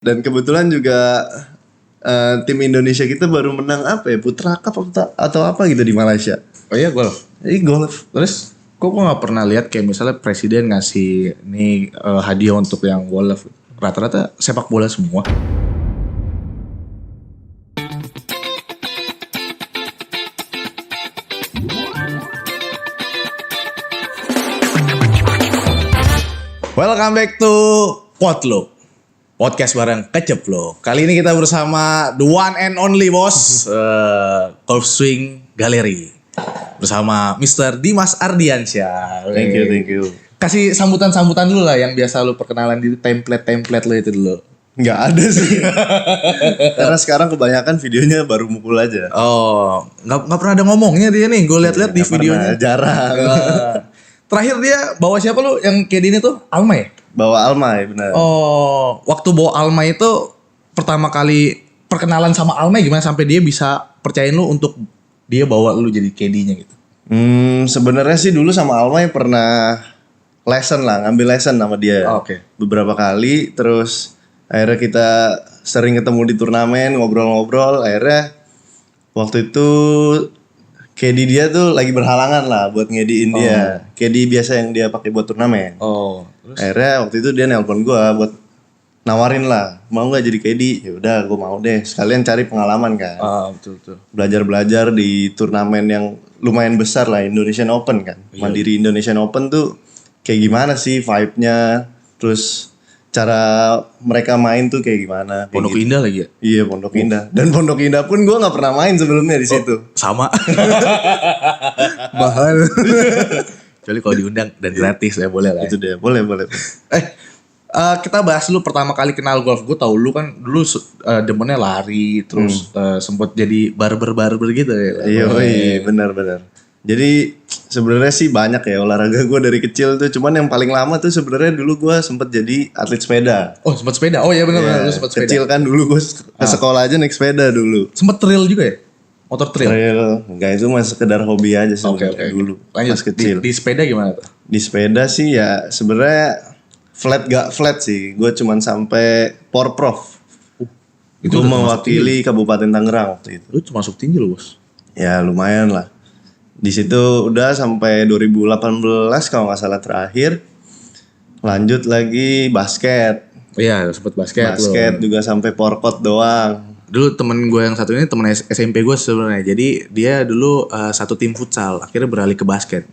Dan kebetulan juga tim Indonesia kita baru menang Putra Cup atau apa gitu di Malaysia. Oh iya, golf. Golf. Terus kok gue nggak pernah lihat kayak misalnya presiden ngasih nih hadiah untuk yang golf. Rata-rata sepak bola semua. Welcome back to Potluck, podcast bareng Keceplo. Kali ini kita bersama the one and only bos Golf Swing Gallery bersama Mr. Dimas Ardiansyah. Thank you. Kasih sambutan-sambutan dulu lah yang biasa lu perkenalan di template lu itu dulu. Nggak ada sih. Karena sekarang kebanyakan videonya baru mukul aja. Oh, nggak pernah ada ngomongnya dia nih. Gue lihat-lihat di videonya. Jarang. Terakhir dia bawa siapa lu yang kayak ini tuh? Alma ya? Bawa Almay, benar. Oh, waktu bawa Almay itu pertama kali perkenalan sama Almay gimana sampai dia bisa percayain lu untuk dia bawa lu jadi caddy-nya gitu? Sebenarnya sih dulu sama Almay pernah ngambil lesson sama dia. Oh, oke. Beberapa kali, terus akhirnya kita sering ketemu di turnamen, ngobrol-ngobrol. Akhirnya waktu itu caddy dia tuh lagi berhalangan lah buat ngediin dia. Caddy biasa yang dia pakai buat turnamen. Oh, terus? Akhirnya waktu itu dia nelpon gue buat nawarin lah, mau nggak jadi caddy? Ya udah, gue mau deh. Sekalian cari pengalaman kan. Betul. Belajar di turnamen yang lumayan besar lah, Indonesian Open kan. Mandiri Indonesian Open tuh kayak gimana sih vibe-nya, terus cara mereka main tuh kayak gimana. Pondok gitu. Indah lagi ya? Iya, Pondok Indah. Dan Pondok Indah pun gue nggak pernah main sebelumnya di situ. Sama. Mahal. Kecuali kalau diundang dan gratis ya boleh lah. Itu dia, boleh. Kita bahas dulu pertama kali kenal golf. Gue tau lu kan dulu demennya lari, terus sempet jadi barber gitu ya. Iya, benar. Jadi sebenarnya sih banyak ya olahraga gue dari kecil tuh. Cuman yang paling lama tuh sebenarnya dulu gue sempet jadi atlet sepeda. Oh, sempet sepeda. Oh iya benar, lu sempet sepeda. Kecil kan dulu gue ke sekolah aja naik sepeda dulu. Sempet trail juga ya? Motor trail. Enggak, itu mah sekedar hobi aja sebenarnya Oke. dulu. Lanjut, Pas kecil. Di sepeda gimana tuh? Di sepeda sih ya sebenarnya gak flat sih. Gue cuman sampai Porprov. Itu mewakili Kabupaten Tangerang waktu itu. Lu masuk tinggi lu bos. Ya lumayan lah. Di situ udah sampai 2018 kalau nggak salah terakhir. Lanjut lagi basket. Iya, sempet basket Basket juga sampai porkot doang. Dulu temen gue yang satu ini temen SMP gue sebenarnya. Jadi dia dulu satu tim futsal. Akhirnya beralih ke basket.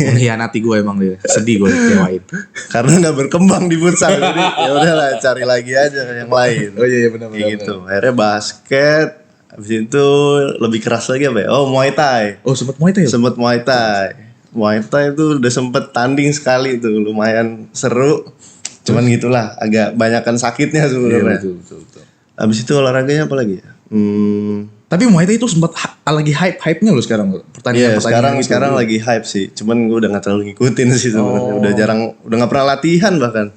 Mengkhianati gue emang dia. Sedih gue kecewain. Karena nggak berkembang di futsal. Jadi ya udahlah cari lagi aja yang lain. Oh iya benar. Gitu. Akhirnya basket. Habis itu lebih keras lagi apa ya? Oh, Muay Thai. Oh, sempet Muay Thai ya? Sempet Muay Thai. Muay Thai itu udah sempet tanding sekali tuh, lumayan seru. Cuman gitulah, agak banyakan sakitnya sebenarnya. Iya, betul. Habis itu olahraganya apa lagi ya? Tapi Muay Thai itu sempet lagi hype-nya loh sekarang. Iya, sekarang lagi hype sih. Cuman gue udah gak terlalu ngikutin sih sebenarnya. Udah gak pernah latihan bahkan.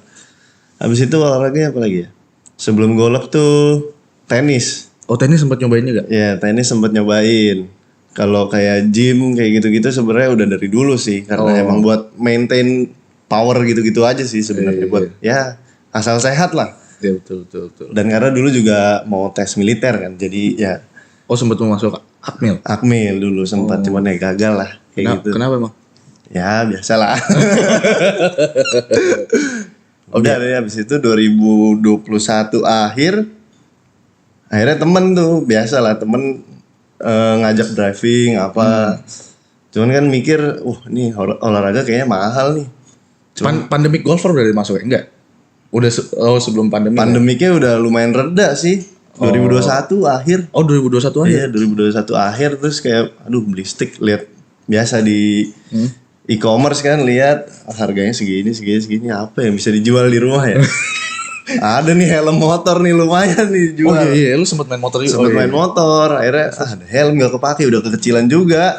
Habis itu olahraganya apa lagi ya? Sebelum golf tuh tenis. Oh, tenis sempat nyobain juga? Ya, tenis sempat nyobain. Kalau kayak gym kayak gitu-gitu sebenarnya udah dari dulu sih, karena emang buat maintain power gitu-gitu aja sih sebenarnya. Buat ya asal sehat lah. Iya, betul. Dan karena dulu juga mau tes militer kan, jadi ya. Oh, sempat mau masuk Akmil? Akmil dulu sempat, cuman ya gagal lah kayak gitu. Kenapa emang? Ya biasalah. Udah deh, habis itu 2021 akhirnya temen tuh temen ngajak driving apa. Cuman kan mikir, nih olahraga kayaknya mahal nih. Pandemic golfer udah masuk ya? Enggak? Udah sebelum pandemi. Pandemiknya udah lumayan reda sih. 2021 akhir. Oh, 2021 akhir. Iya, 2021 akhir terus kayak beli stick, lihat biasa di e-commerce kan, lihat harganya segini apa yang bisa dijual di rumah ya. Ada nih helm motor nih lumayan nih jual. Oh iya, lu sempet main motor juga. Main motor. Akhirnya ada helm gak kepake, udah kekecilan juga.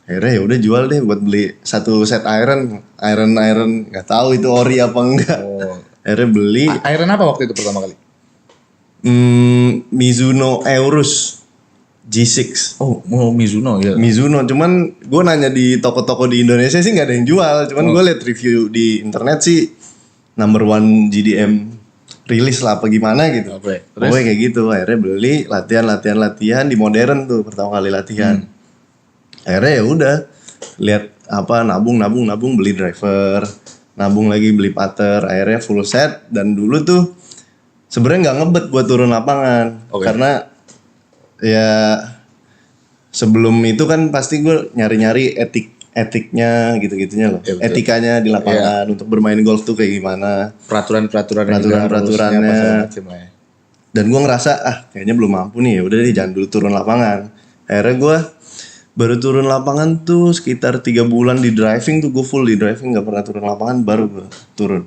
Akhirnya ya udah jual deh buat beli satu set iron nggak tahu itu ori apa enggak. Akhirnya beli. Iron apa waktu itu pertama kali? Mizuno Eurus G6. Oh, mau Mizuno ya. Mizuno, cuman gue nanya di toko-toko di Indonesia sih nggak ada yang jual. Cuman gue liat review di internet sih number one GDM rilis lah apa gimana gitu. Oke, terus? Pokoknya kayak gitu. Akhirnya beli latihan di modern tuh pertama kali latihan. Akhirnya ya udah lihat apa nabung beli driver, nabung lagi beli putter, akhirnya full set. Dan dulu tuh sebenarnya nggak ngebet buat turun lapangan. Karena ya sebelum itu kan pasti gue nyari-nyari etiknya gitu-gitunya loh. Ya, etikanya di lapangan untuk bermain golf tuh kayak gimana. Peraturan-peraturannya. Dan gue ngerasa kayaknya belum mampu nih, ya udah deh jangan dulu turun lapangan. Akhirnya gue baru turun lapangan tuh sekitar 3 bulan di driving tuh, gue full di driving, nggak pernah turun lapangan, baru gue turun.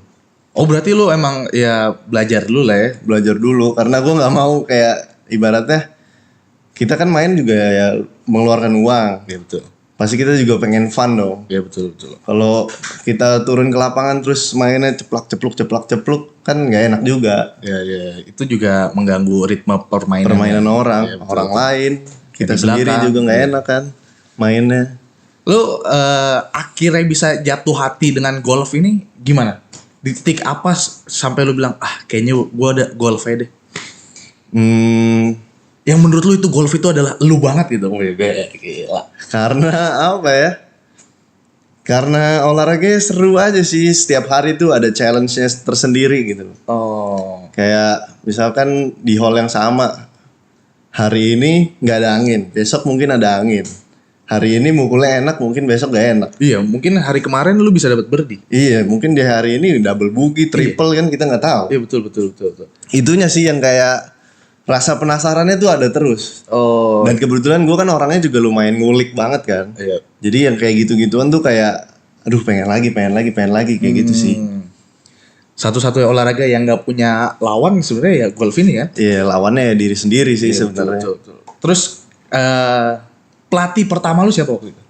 Oh berarti lu emang ya belajar dulu lah ya? Belajar dulu karena gue nggak mau kayak ibaratnya kita kan main juga ya mengeluarkan uang. Iya betul. Pasti kita juga pengen fun dong. Iya betul. Kalau kita turun ke lapangan terus mainnya ceplok kan nggak enak juga. Ya itu juga mengganggu ritme permainan orang, orang lain. Kita sendiri juga nggak enak kan mainnya. Lu akhirnya bisa jatuh hati dengan golf ini gimana? Di titik apa sampai lu bilang kayaknya gua ada golf aja deh. Yang menurut lu itu golf itu adalah lu banget gitu. Gila. Karena apa ya? Karena olahraganya seru aja sih. Setiap hari tuh ada challenge-nya tersendiri gitu. Oh. Kayak misalkan di hole yang sama. Hari ini nggak ada angin, besok mungkin ada angin. Hari ini mukulnya enak, mungkin besok gak enak. Iya, mungkin hari kemarin lu bisa dapat birdie. Iya, mungkin di hari ini double bogey, triple kan kita nggak tahu. Iya betul. Itunya sih yang kayak rasa penasarannya tuh ada terus. Oh. Dan kebetulan gue kan orangnya juga lumayan ngulik banget kan. Iya. Jadi yang kayak gitu-gituan tuh kayak, aduh pengen lagi kayak gitu sih. Satu-satunya olahraga yang nggak punya lawan sebenarnya ya golf ini kan. Iya, lawannya ya diri sendiri sih sebenarnya. Betul. Terus pelatih pertama lu siapa waktu itu?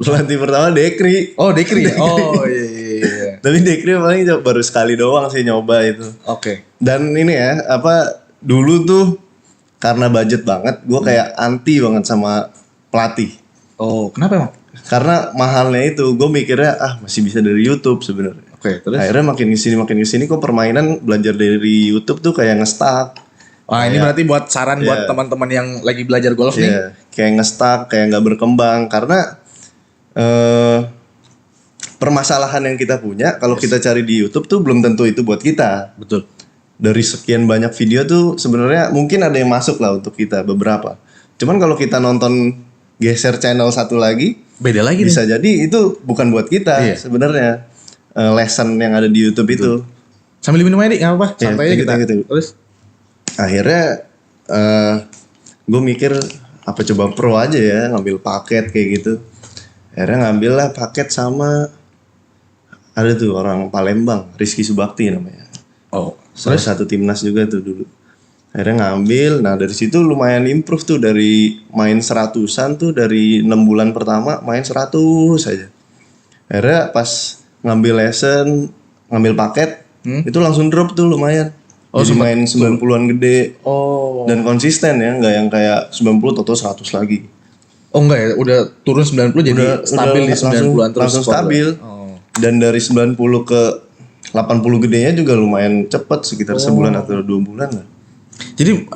Pelatih pertama Dekri. Oh Dekri. Oh iya. Tapi Dekri paling baru sekali doang sih nyoba itu. Oke. Dan ini ya dulu tuh karena budget banget, gue kayak anti banget sama pelatih. Oh kenapa emang? Karena mahalnya itu, gue mikirnya masih bisa dari YouTube sebenarnya. Oke, terus? Akhirnya makin kesini kok permainan belajar dari YouTube tuh kayak nge-stuck. Wah ini berarti buat saran buat teman-teman yang lagi belajar golf nih. Kayak nge-stuck, kayak nggak berkembang karena permasalahan yang kita punya kalau kita cari di YouTube tuh belum tentu itu buat kita. Betul. Dari sekian banyak video tuh sebenarnya mungkin ada yang masuk lah untuk kita beberapa. Cuman kalau kita nonton geser channel satu lagi, beda lagi bisa jadi itu bukan buat kita sebenarnya. Lesson yang ada di YouTube itu. Sambil minum aja nih, nggak apa-apa. Santai aja kita. Gitu. Terus akhirnya gue mikir apa coba pro aja ya, ngambil paket kayak gitu. Akhirnya ngambil lah paket sama ada tuh orang Palembang, Rizky Subakti namanya. Oh. Salah satu timnas juga tuh dulu. Akhirnya ngambil, nah dari situ lumayan improve tuh dari main 100-an tuh dari 6 bulan pertama main 100 aja. Akhirnya pas ngambil lesson, ngambil paket, itu langsung drop tuh lumayan. Jadi main 90-an gede. Oh. Dan konsisten ya, nggak yang kayak 90 atau 100 lagi. Oh enggak ya, udah turun 90 jadi stabil di 90-an terus. Langsung stabil. Dan dari 90 ke 80 gedenya juga lumayan cepet, sekitar sebulan atau 2 bulan lah. Jadi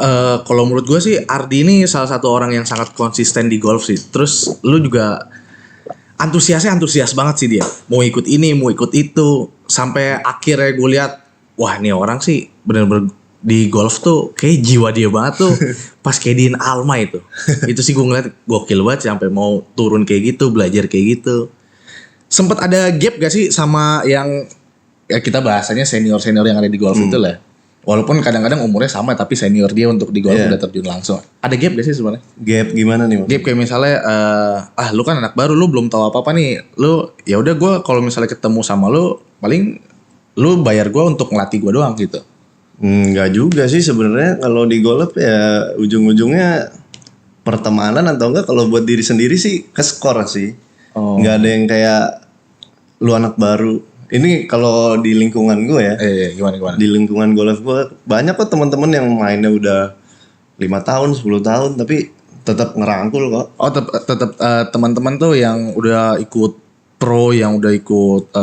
kalau menurut gue sih Ardi ini salah satu orang yang sangat konsisten di golf sih. Terus lu juga antusias banget sih dia. Mau ikut ini, mau ikut itu. Sampai akhirnya gue lihat, wah ini orang sih bener-bener di golf tuh kayak jiwa dia banget tuh. Pas kayak di Alma itu. Itu sih gue ngeliat gokil banget sampai mau turun kayak gitu, belajar kayak gitu. Sempet ada gap gak sih sama yang ya kita bahasanya senior-senior yang ada di golf itu lah. Walaupun kadang-kadang umurnya sama tapi senior dia untuk di golf udah terjun langsung. Ada gap gak sih sebenarnya? Gap gimana nih Mas? Gap kayak misalnya lu kan anak baru, lu belum tahu apa-apa nih. Lu ya udah gue kalau misalnya ketemu sama lu paling lu bayar gue untuk ngelatih gue doang gitu. Enggak juga sih sebenarnya kalau di golf ya ujung-ujungnya pertemanan atau enggak kalau buat diri sendiri sih ke skor sih. Enggak ada yang kayak lu anak baru. Ini kalau di lingkungan gue ya. Gimana? Di lingkungan golf gue banyak kok teman-teman yang mainnya udah 5 tahun, 10 tahun tapi tetap ngerangkul kok. Oh, tetap teman-teman tuh yang udah ikut pro, yang udah ikut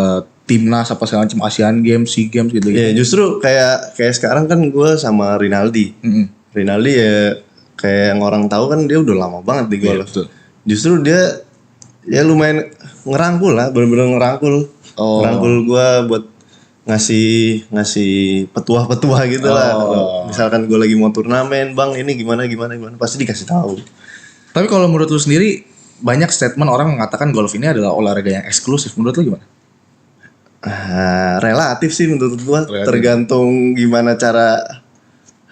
timnas apa segala macam, Asian Games, SEA Games gitu. Ya justru kayak sekarang kan gue sama Rinaldi. Rinaldi ya kayak yang orang tahu kan dia udah lama banget di golf. betul. Justru dia ya lumayan ngerangkul lah, bener-bener ngerangkul. Ngerangkul gue buat ngasih petuah-petuah gitu lah. Kalau misalkan gue lagi mau turnamen, bang ini gimana pasti dikasih tahu. Tapi kalau menurut lu sendiri, banyak statement orang mengatakan golf ini adalah olahraga yang eksklusif. Menurut lu gimana? Relatif sih menurut gua, tergantung gimana cara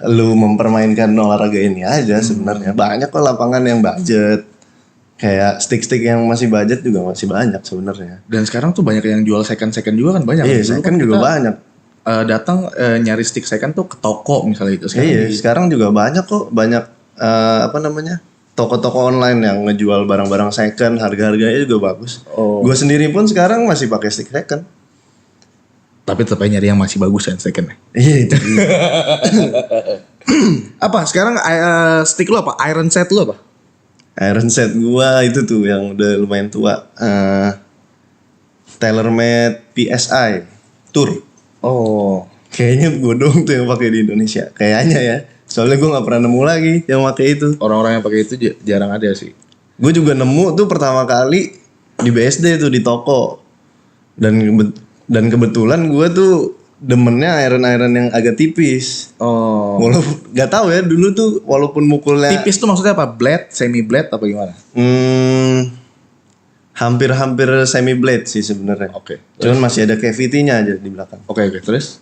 lu mempermainkan olahraga ini aja sebenarnya. Banyak kok lapangan yang budget, kayak stick yang masih budget juga masih banyak sebenarnya. Dan sekarang tuh banyak yang jual second juga kan banyak. Iya, second juga banyak. Datang nyari stick second tuh ke toko misalnya itu. Sekarang juga banyak kok, banyak toko-toko online yang ngejual barang-barang second, harga-harganya juga bagus. Gua sendiri pun sekarang masih pakai stick second. Tapi tetap aja nyari yang masih bagus kan second. Iya itu. Apa sekarang stick lu apa? Iron set lu apa? Iron set gua itu tuh yang udah lumayan tua. TaylorMade PSI Tour. Kayaknya gue dong tuh yang pakai di Indonesia. Kayaknya ya. Soalnya gue nggak pernah nemu lagi yang pakai itu. Orang-orang yang pakai itu jarang ada sih. Gue juga nemu tuh pertama kali di BSD tuh di toko. Dan kebetulan gue tuh demennya iron yang agak tipis. Walaupun nggak tahu ya dulu tuh walaupun mukulnya tipis tuh maksudnya apa? Blade, semi blade apa gimana? Hampir semi blade sih sebenarnya. Cuman masih ada cavity-nya aja di belakang. Terus?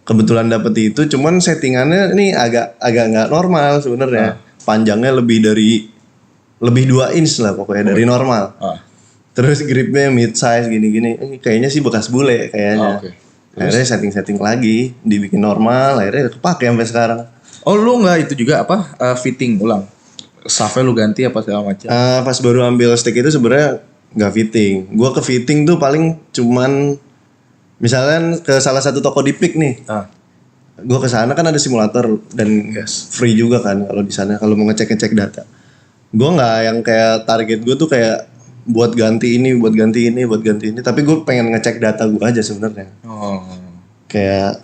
Kebetulan dapet itu, cuman settingannya ini agak nggak normal sebenarnya. Panjangnya lebih 2 inch lah pokoknya dari normal. Terus gripnya mid size gini-gini. Kayaknya sih bekas bule kayaknya. Akhirnya setting lagi, dibikin normal, akhirnya kepake sampai sekarang. Lu nggak itu juga apa? Fitting ulang. Shaft-nya lu ganti apa segala macam? Pas baru ambil stick itu sebenarnya nggak fitting. Gua ke fitting tuh paling cuman misalnya ke salah satu toko di Pik nih. Gue ke sana kan ada simulator dan free juga kan kalau di sana kalau mau ngecek data. Gue nggak yang kayak target gue tuh kayak buat ganti ini, tapi gue pengen ngecek data gue aja sebenarnya. Kayak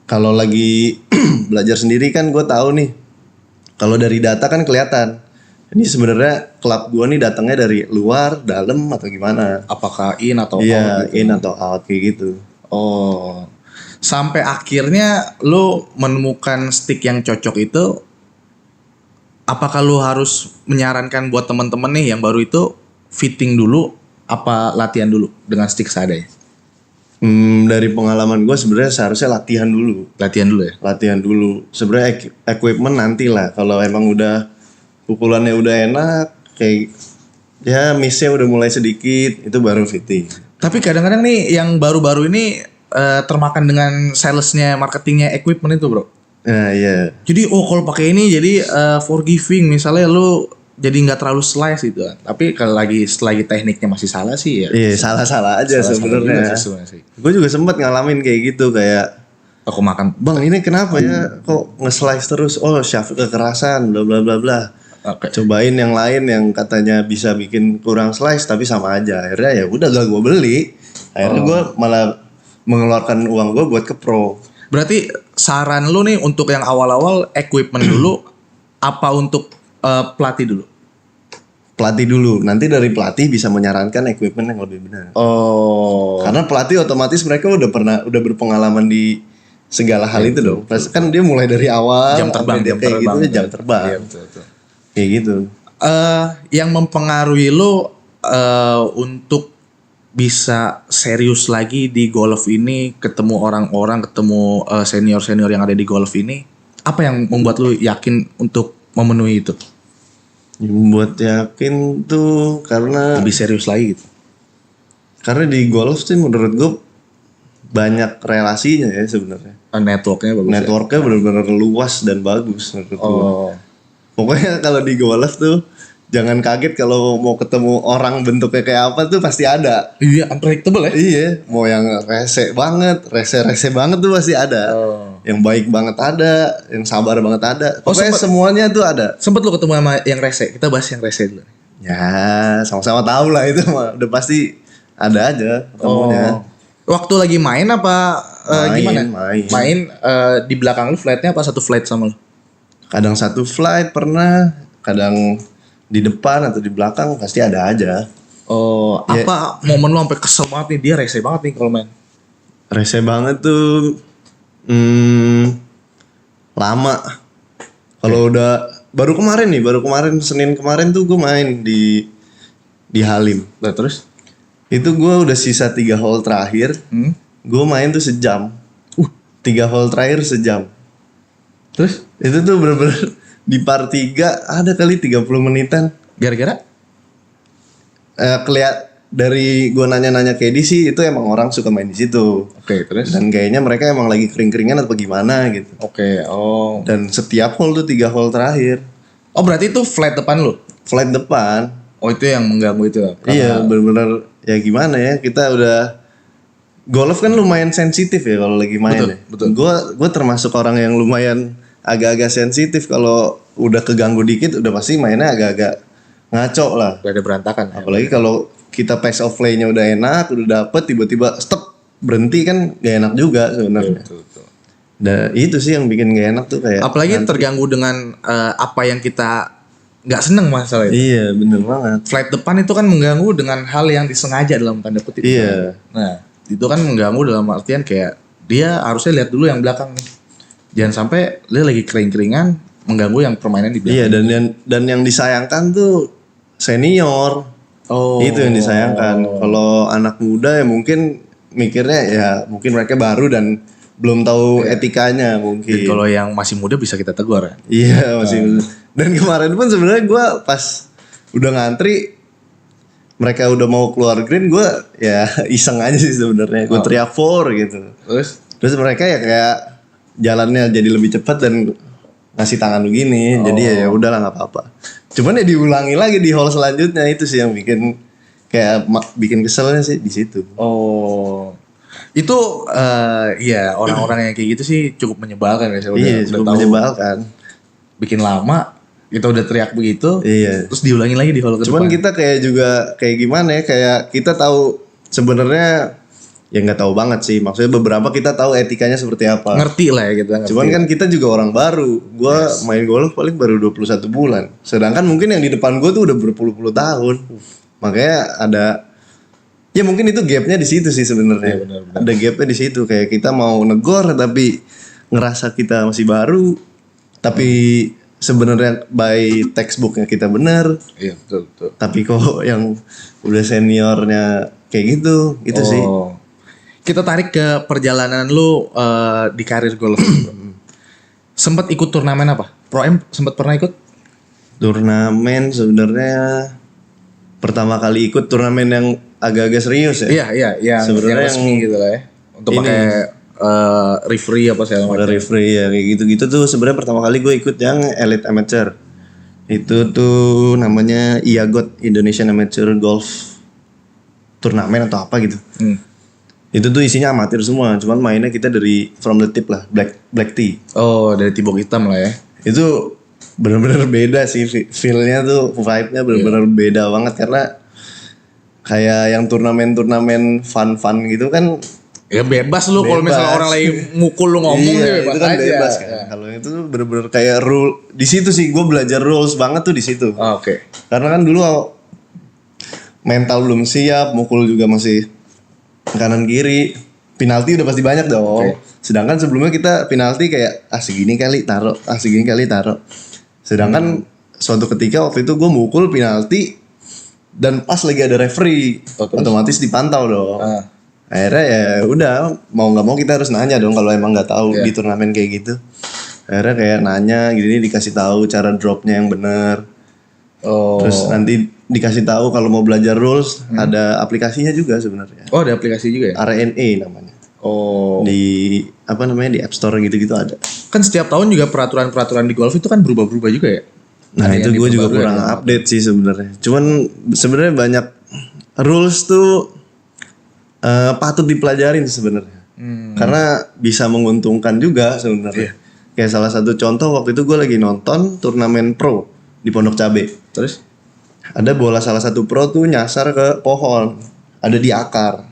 kalau lagi belajar sendiri kan gue tahu nih. Kalau dari data kan kelihatan. Ini sebenarnya klub gue nih datangnya dari luar, dalam atau gimana? Apakah in atau out? Iya, in atau out kayak gitu. Sampai akhirnya lu menemukan stick yang cocok itu, apakah lu harus menyarankan buat teman-teman nih yang baru itu fitting dulu, apa latihan dulu dengan stick seadanya? Dari pengalaman gue sebenarnya seharusnya latihan dulu. Latihan dulu. Sebenarnya equipment nanti lah. Kalau emang udah pukulannya udah enak, kayak ya miss-nya udah mulai sedikit, itu baru fitting. Tapi kadang-kadang nih yang baru-baru ini termakan dengan salesnya, marketingnya equipment itu bro. Nah iya. Jadi kalau pakai ini jadi forgiving, misalnya lu jadi nggak terlalu slice gitu kan. Tapi kalau selagi tekniknya masih salah sih ya. Iya salah aja sebenarnya. Gue juga sempat ngalamin kayak gitu, kayak aku makan. Bang ini kenapa ya kok nge-slice terus? Shaft kekerasan, bla bla bla bla. Cobain yang lain yang katanya bisa bikin kurang slice tapi sama aja. Akhirnya ya udah gak gue beli. Akhirnya gue malah mengeluarkan uang gue buat ke pro. Berarti saran lu nih untuk yang awal-awal equipment dulu apa untuk pelatih dulu? Pelatih dulu. Nanti dari pelatih bisa menyarankan equipment yang lebih benar. Karena pelatih otomatis mereka udah berpengalaman di segala hal itu dong. Betul. Kan dia mulai dari awal jam terbang. Jam terbang. Iya, betul. Kayak gitu. Yang mempengaruhi lo untuk bisa serius lagi di golf ini, ketemu orang-orang, ketemu senior-senior yang ada di golf ini, apa yang membuat lo yakin untuk memenuhi itu? Yang membuat yakin tuh karena lebih serius lagi gitu. Karena di golf sih menurut gue banyak relasinya ya sebenarnya. Networknya bagus. Networknya benar-benar luas dan bagus menurut gue. Pokoknya kalau di golf tuh jangan kaget kalau mau ketemu orang bentuknya kayak apa tuh pasti ada. Iya, unpredictable ya. Iya, mau yang rese banget tuh pasti ada. Yang baik banget ada, yang sabar banget ada. Pokoknya semuanya tuh ada. Sempet lu ketemu sama yang rese? Kita bahas yang rese dulu. Ya, sama-sama tahu lah itu mah. Udah pasti ada aja ketemunya. Waktu lagi main apa gimana? Main. Di belakang lu flightnya apa satu flight sama lu? Kadang satu flight pernah, kadang di depan atau di belakang pasti ada aja. Oh, apa momen lu sampai kesel banget nih, dia rese banget nih kalau main? Rese banget tuh lama. Kalau udah baru kemarin Senin kemarin tuh gue main di Halim. Nah, terus? Itu gue udah sisa 3 hole terakhir. Gue main tuh sejam. 3 hole terakhir sejam. Terus? Itu tuh bener-bener di par 3 ada kali 30 menitan. Gara-gara? Dari gue nanya-nanya KD sih itu emang orang suka main di situ. Oke, terus? Dan kayaknya mereka emang lagi kering-keringan atau gimana gitu. Oke, oh. Dan setiap hole tuh 3 hole terakhir. Oh, berarti itu flight depan lu? Flight depan. Oh, itu yang mengganggu itu. Iya, bener-bener ya gimana ya, kita udah golf kan lumayan sensitif ya kalau lagi main. Betul. Gue termasuk orang yang lumayan agak-agak sensitif, kalau udah keganggu dikit udah pasti mainnya agak-agak ngaco lah. Udah ada berantakan. Apalagi kalau kita pace of play-nya udah enak, udah dapet, tiba-tiba stop berhenti kan gak enak juga sebenarnya. Betul. Dan itu sih yang bikin gak enak tuh kayak. Apalagi terganggu dengan apa yang kita nggak seneng masalah itu. Iya bener banget. Flight depan itu kan mengganggu dengan hal yang disengaja dalam tanda kutip. Iya. Nah, itu kan mengganggu dalam artian kayak dia harusnya lihat dulu yang belakang nih. Jangan sampai dia lagi kering-keringan mengganggu yang permainan di belakang. Iya, dan yang disayangkan tuh senior. Oh. Itu yang disayangkan. Kalau anak muda ya mungkin mikirnya ya mungkin mereka baru dan belum tahu etikanya mungkin. Dan kalau yang masih muda bisa kita tegur. Iya masih. Dan kemarin pun sebenarnya gue pas udah ngantri, mereka udah mau keluar green, gue ya iseng aja sih sebenarnya. Gue teriak 4 gitu. Terus mereka ya kayak jalannya jadi lebih cepat dan ngasih tangan begini. Jadi ya udahlah nggak apa-apa. Cuman ya diulangi lagi di hole selanjutnya, itu sih yang bikin keselnya sih di situ. Oh. Itu ya orang-orang yang kayak gitu sih cukup menyebalkan ya. Iya, cukup menyebalkan. Bikin lama kita udah teriak begitu, terus diulangi lagi di hole ke Cuman depan. kita kayak gimana ya, kayak kita tahu sebenarnya ya nggak tahu banget sih, maksudnya beberapa kita tahu etikanya seperti apa. Ngerti lah ya kita. Cuman kan kita juga orang baru. Gua main golf paling baru 21 bulan. Sedangkan mungkin yang di depan gue tuh udah berpuluh-puluh tahun. Makanya ada ya mungkin itu gapnya di situ sih sebenarnya. Ada gapnya di situ, kayak kita mau negor tapi ngerasa kita masih baru. Tapi sebenarnya by textbooknya kita benar. Iya betul. Tapi kok yang udah seniornya kayak gitu, itu sih. Kita tarik ke perjalanan lu di karir golf. Sempet ikut turnamen apa? Pro Am sempet pernah ikut? Turnamen sebenarnya pertama kali ikut turnamen yang agak-agak serius ya. Iya, yang resmi gitu lah ya. Untuk pakai referee apa segala macam. Ada referee ya kayak gitu-gitu tuh sebenarnya pertama kali gue ikut yang Elite Amateur. Itu tuh namanya IAGOT, Indonesian Amateur Golf Turnamen atau apa gitu. Itu tuh isinya amatir semua, cuman mainnya kita dari from the tip lah, black tee. Oh, dari tibok hitam lah ya. Itu benar-benar beda sih, feel-nya tuh, vibe-nya benar-benar beda banget karena kayak yang turnamen fun gitu kan. Ya bebas lu kalau misalnya orang lagi mukul lu ngomong sih bebas itu kan aja. Bebas kan. Kalau itu tuh bener-bener kayak rule. Di situ sih gue belajar rules banget tuh di situ. Oke. Karena kan dulu mental belum siap, mukul juga masih kanan kiri. Penalti udah pasti banyak dong. Sedangkan sebelumnya kita penalti kayak segini kali taruh, segini kali taruh. Sedangkan suatu ketika waktu itu gue mukul penalti dan pas lagi ada referee, otomatis dipantau dong. Akhirnya ya udah mau nggak mau kita harus nanya dong kalau emang nggak tahu di turnamen kayak gitu. Akhirnya kayak nanya gini, dikasih tahu cara dropnya yang benar. Terus nanti dikasih tahu kalau mau belajar rules ada aplikasinya juga sebenarnya. Oh, ada aplikasi juga ya? RNA namanya. Di apa namanya, di App Store gitu-gitu ada. Kan setiap tahun juga peraturan-peraturan di golf itu kan berubah-berubah juga ya. Nah, itu gue juga kurang update sih sebenarnya. Cuman sebenarnya banyak rules tuh patut dipelajarin sebenarnya. Karena bisa menguntungkan juga sebenarnya. Kayak salah satu contoh waktu itu gue lagi nonton turnamen pro di Pondok Cabe. Terus ada bola salah satu pro tuh nyasar ke pohon. ada di akar,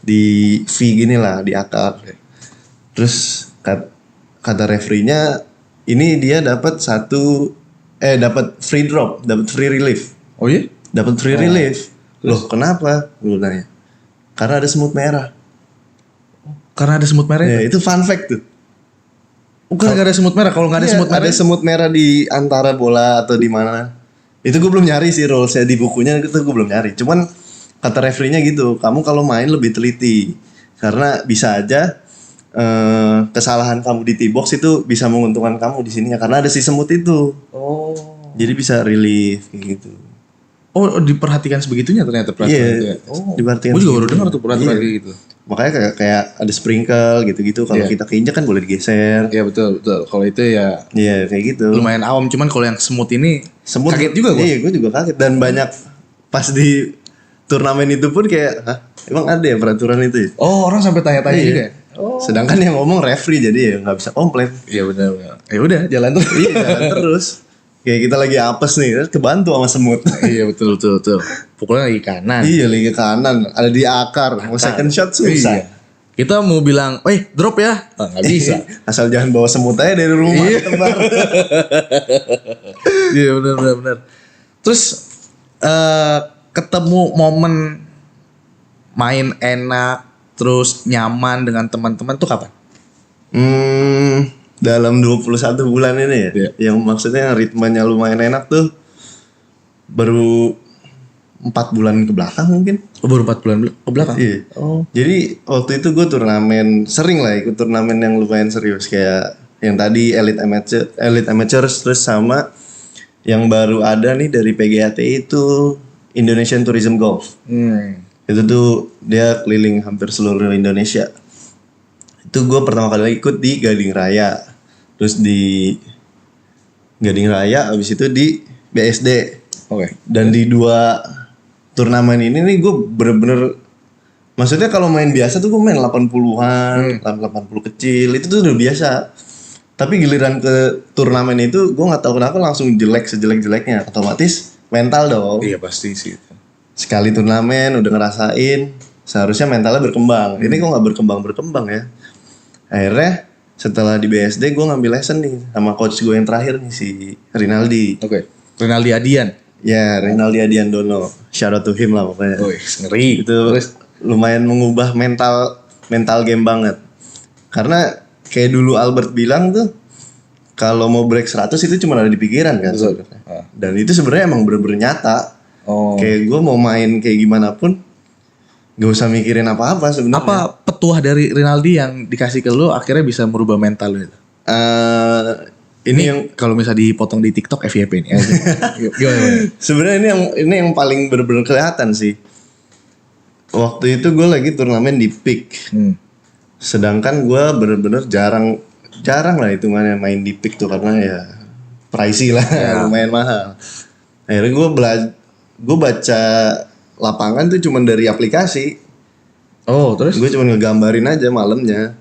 di V gini lah, di akar. Terus kata referee-nya ini dia dapat dapat free drop, dapat free relief. Oh iya? Dapat free relief. Loh, kenapa? Gue nanya. Karena ada semut merah. Karena ada semut merah. Ya, itu fun fact tuh. Bukan gak ada semut merah. Kalau nggak ada Iya, semut merah, ada semut merah di antara bola atau di mana. Itu gue belum nyari sih rulesnya di bukunya, itu gue belum nyari. Cuman kata referee-nya gitu, kamu kalau main lebih teliti. Karena bisa aja kesalahan kamu di T-box itu bisa menguntungkan kamu di sininya karena ada si semut itu. Oh. Jadi bisa relief kayak gitu. Oh, diperhatikan sebegitunya ternyata peraturan itu ya. Oh, diperhatikan. Gue juga baru dengar tuh peraturan Iya. kayak gitu. Makanya kayak ada sprinkle gitu-gitu. Kalau kita keinjak kan boleh digeser. Iya betul. Kalau itu ya Iya kayak gitu. lumayan awam. Cuman kalau yang semut ini Semut kaget juga gue. Iya, gue juga kaget dan banyak pas di turnamen itu pun kayak, hah, emang ada ya peraturan itu? Ya? Oh, orang sampai tanya-tanya Iya. juga. Ya? Oh. Sedangkan yang ngomong referee jadi ya nggak bisa komplain. Iya benar. Ya udah, jalan terus. Iya, jalan terus. Kayak kita lagi apes nih, terus kebantu sama semut. Iya betul. Pukulnya lagi kanan. Iya, lagi ke kanan, ada di akar. Mau second shot susah. Iya. Kita mau bilang, drop ya, nggak bisa. Asal jangan bawa semut aja dari rumah. Tebar. Iya benar. Terus ketemu momen main enak, terus nyaman dengan teman-teman tuh kapan? Dalam 21 bulan ini ya. Iya. Yang maksudnya ritmenya lumayan enak tuh baru 4 bulan ke belakang mungkin. Oh, baru 4 bulan ke belakang? Iya. Oh. Jadi waktu itu gue turnamen, sering lah ikut turnamen yang lumayan serius kayak yang tadi Elite Amateurs terus sama yang baru ada nih dari PGAT itu Indonesian Tourism Golf. Itu tuh dia keliling hampir seluruh Indonesia. Itu gue pertama kali ikut di Gading Raya. Terus di Gading Raya, abis itu di BSD. Oke. Dan di 2 turnamen ini nih gue bener-bener, maksudnya kalau main biasa tuh gue main 80-an, 80 kecil, itu tuh udah biasa. Tapi giliran ke turnamen itu gue nggak tahu kenapa langsung jelek sejelek-jeleknya. Otomatis mental dong. Iya pasti sih. Sekali turnamen udah ngerasain, seharusnya mentalnya berkembang. Ini kok nggak berkembang ya. Akhirnya setelah di BSD gue ngambil lesson nih sama coach gue yang terakhir nih si Rinaldi. Oke. Rinaldi Adian. Ya, Rinaldi Adian Dono. Shout out to him lah pokoknya. Wih, ngeri. Itu lumayan mengubah mental game banget. Karena kayak dulu Albert bilang tuh kalau mau break 100 itu cuma ada di pikiran kan. Dan itu sebenarnya emang bener-bener nyata. Oh. Kayak gue mau main kayak gimana pun gak usah mikirin apa-apa sebenarnya. Apa petuah dari Rinaldi yang dikasih ke lu akhirnya bisa merubah mental lu itu? Ini yang Kalau misalnya dipotong di TikTok FYP ini. Gimana? sebenarnya ini yang paling bener-bener kelihatan sih. Waktu itu gue lagi turnamen di Peak. Sedangkan gue bener-bener jarang lah hitungannya main di Peak tuh karena ya pricey lah, lumayan mahal. Akhirnya gue baca lapangan tuh cuman dari aplikasi. Oh, terus? Gue cuma ngegambarin aja malamnya.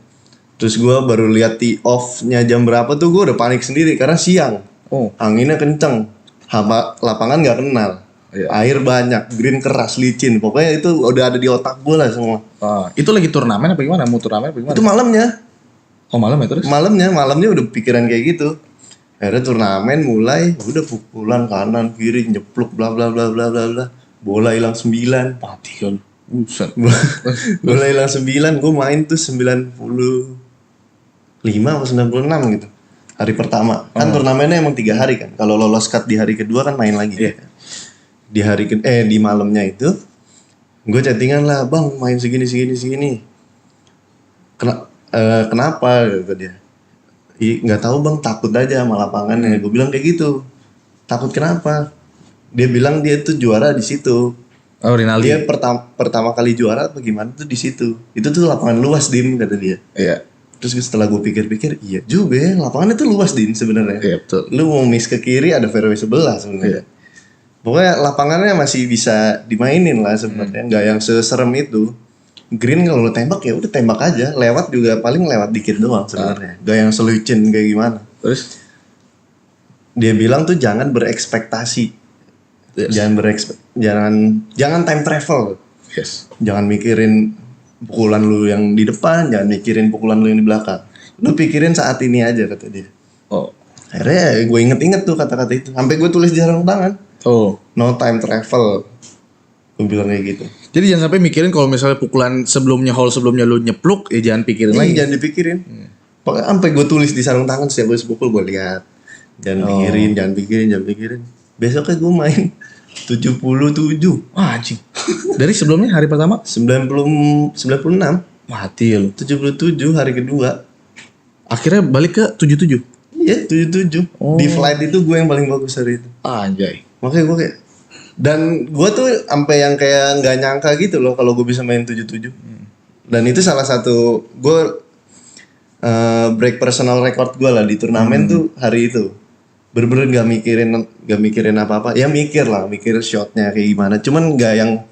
Terus gue baru lihat tee off-nya jam berapa tuh gue udah panik sendiri karena siang. Oh. Anginnya kenceng. Lapangan nggak kenal. Iya. Air banyak, green keras, licin. Pokoknya itu udah ada di otak gue lah semua. Itu lagi turnamen apa gimana? Mau turnamen apa gimana? Itu malamnya. Oh, malam ya terus? Malamnya udah pikiran kayak gitu. Akhirnya turnamen mulai, udah pukulan kanan kiri nyepluk bla bla bla bla bla bla. Bola hilang 9. Mati kan. Buset. Bola hilang 9, gue main tuh 95 atau 96 gitu. Hari pertama. Kan turnamennya emang 3 hari kan. Kalau lolos cut di hari kedua kan main lagi. Iya. Di malamnya itu gue chattingan lah, "Bang, main segini. Kenapa?" kata dia. Nggak tahu bang, takut aja sama lapangannya. Gue bilang kayak gitu. Takut kenapa? Dia bilang dia tuh juara di situ. Oh, Rinaldi. Dia pertama kali juara apa gimana tuh di situ. Itu tuh lapangan luas Dim, kata dia. Iya. Terus setelah gue pikir-pikir, iya juga ya, lapangannya tuh luas Dim sebenarnya. Iya, betul. Lu mau miss ke kiri ada fairway sebelah sebenarnya. Pokoknya lapangannya masih bisa dimainin lah sebenarnya, nggak yang seserem itu. Green kalau lu tembak ya udah tembak aja, lewat juga paling lewat dikit doang sebenarnya. Gak yang selucin kayak gimana. Terus Dia bilang tuh jangan berekspektasi. Yes. Jangan time travel. Yes. Jangan mikirin pukulan lu yang di depan, jangan mikirin pukulan lu yang di belakang. Lu pikirin saat ini aja, kata dia. Oh. Akhirnya gue inget-inget tuh kata-kata itu. Sampai gue tulis di sarung tangan. Oh. No time travel. Gue bilang kayak gitu. Jadi jangan sampai mikirin kalau misalnya pukulan sebelumnya hole sebelumnya lu nyepluk, ya jangan pikirin lagi. Jangan dipikirin. Pokoknya sampai gue tulis di sarung tangan setiap gue pukul gue lihat. Jangan pikirin. Besoknya gue main 77. Wah, anjing. Dari sebelumnya hari pertama 96. mati lu. 77 hari kedua. Akhirnya balik ke 77. Iya 77. Di flight itu gue yang paling bagus hari itu. Anjay. Makanya gue kayak, dan gue tuh sampai yang kayak nggak nyangka gitu loh kalau gue bisa main 77. Dan itu salah satu gue break personal record gue lah di turnamen tuh hari itu. Bener-bener gak mikirin apa-apa. Ya mikir shotnya kayak gimana. Cuman gak yang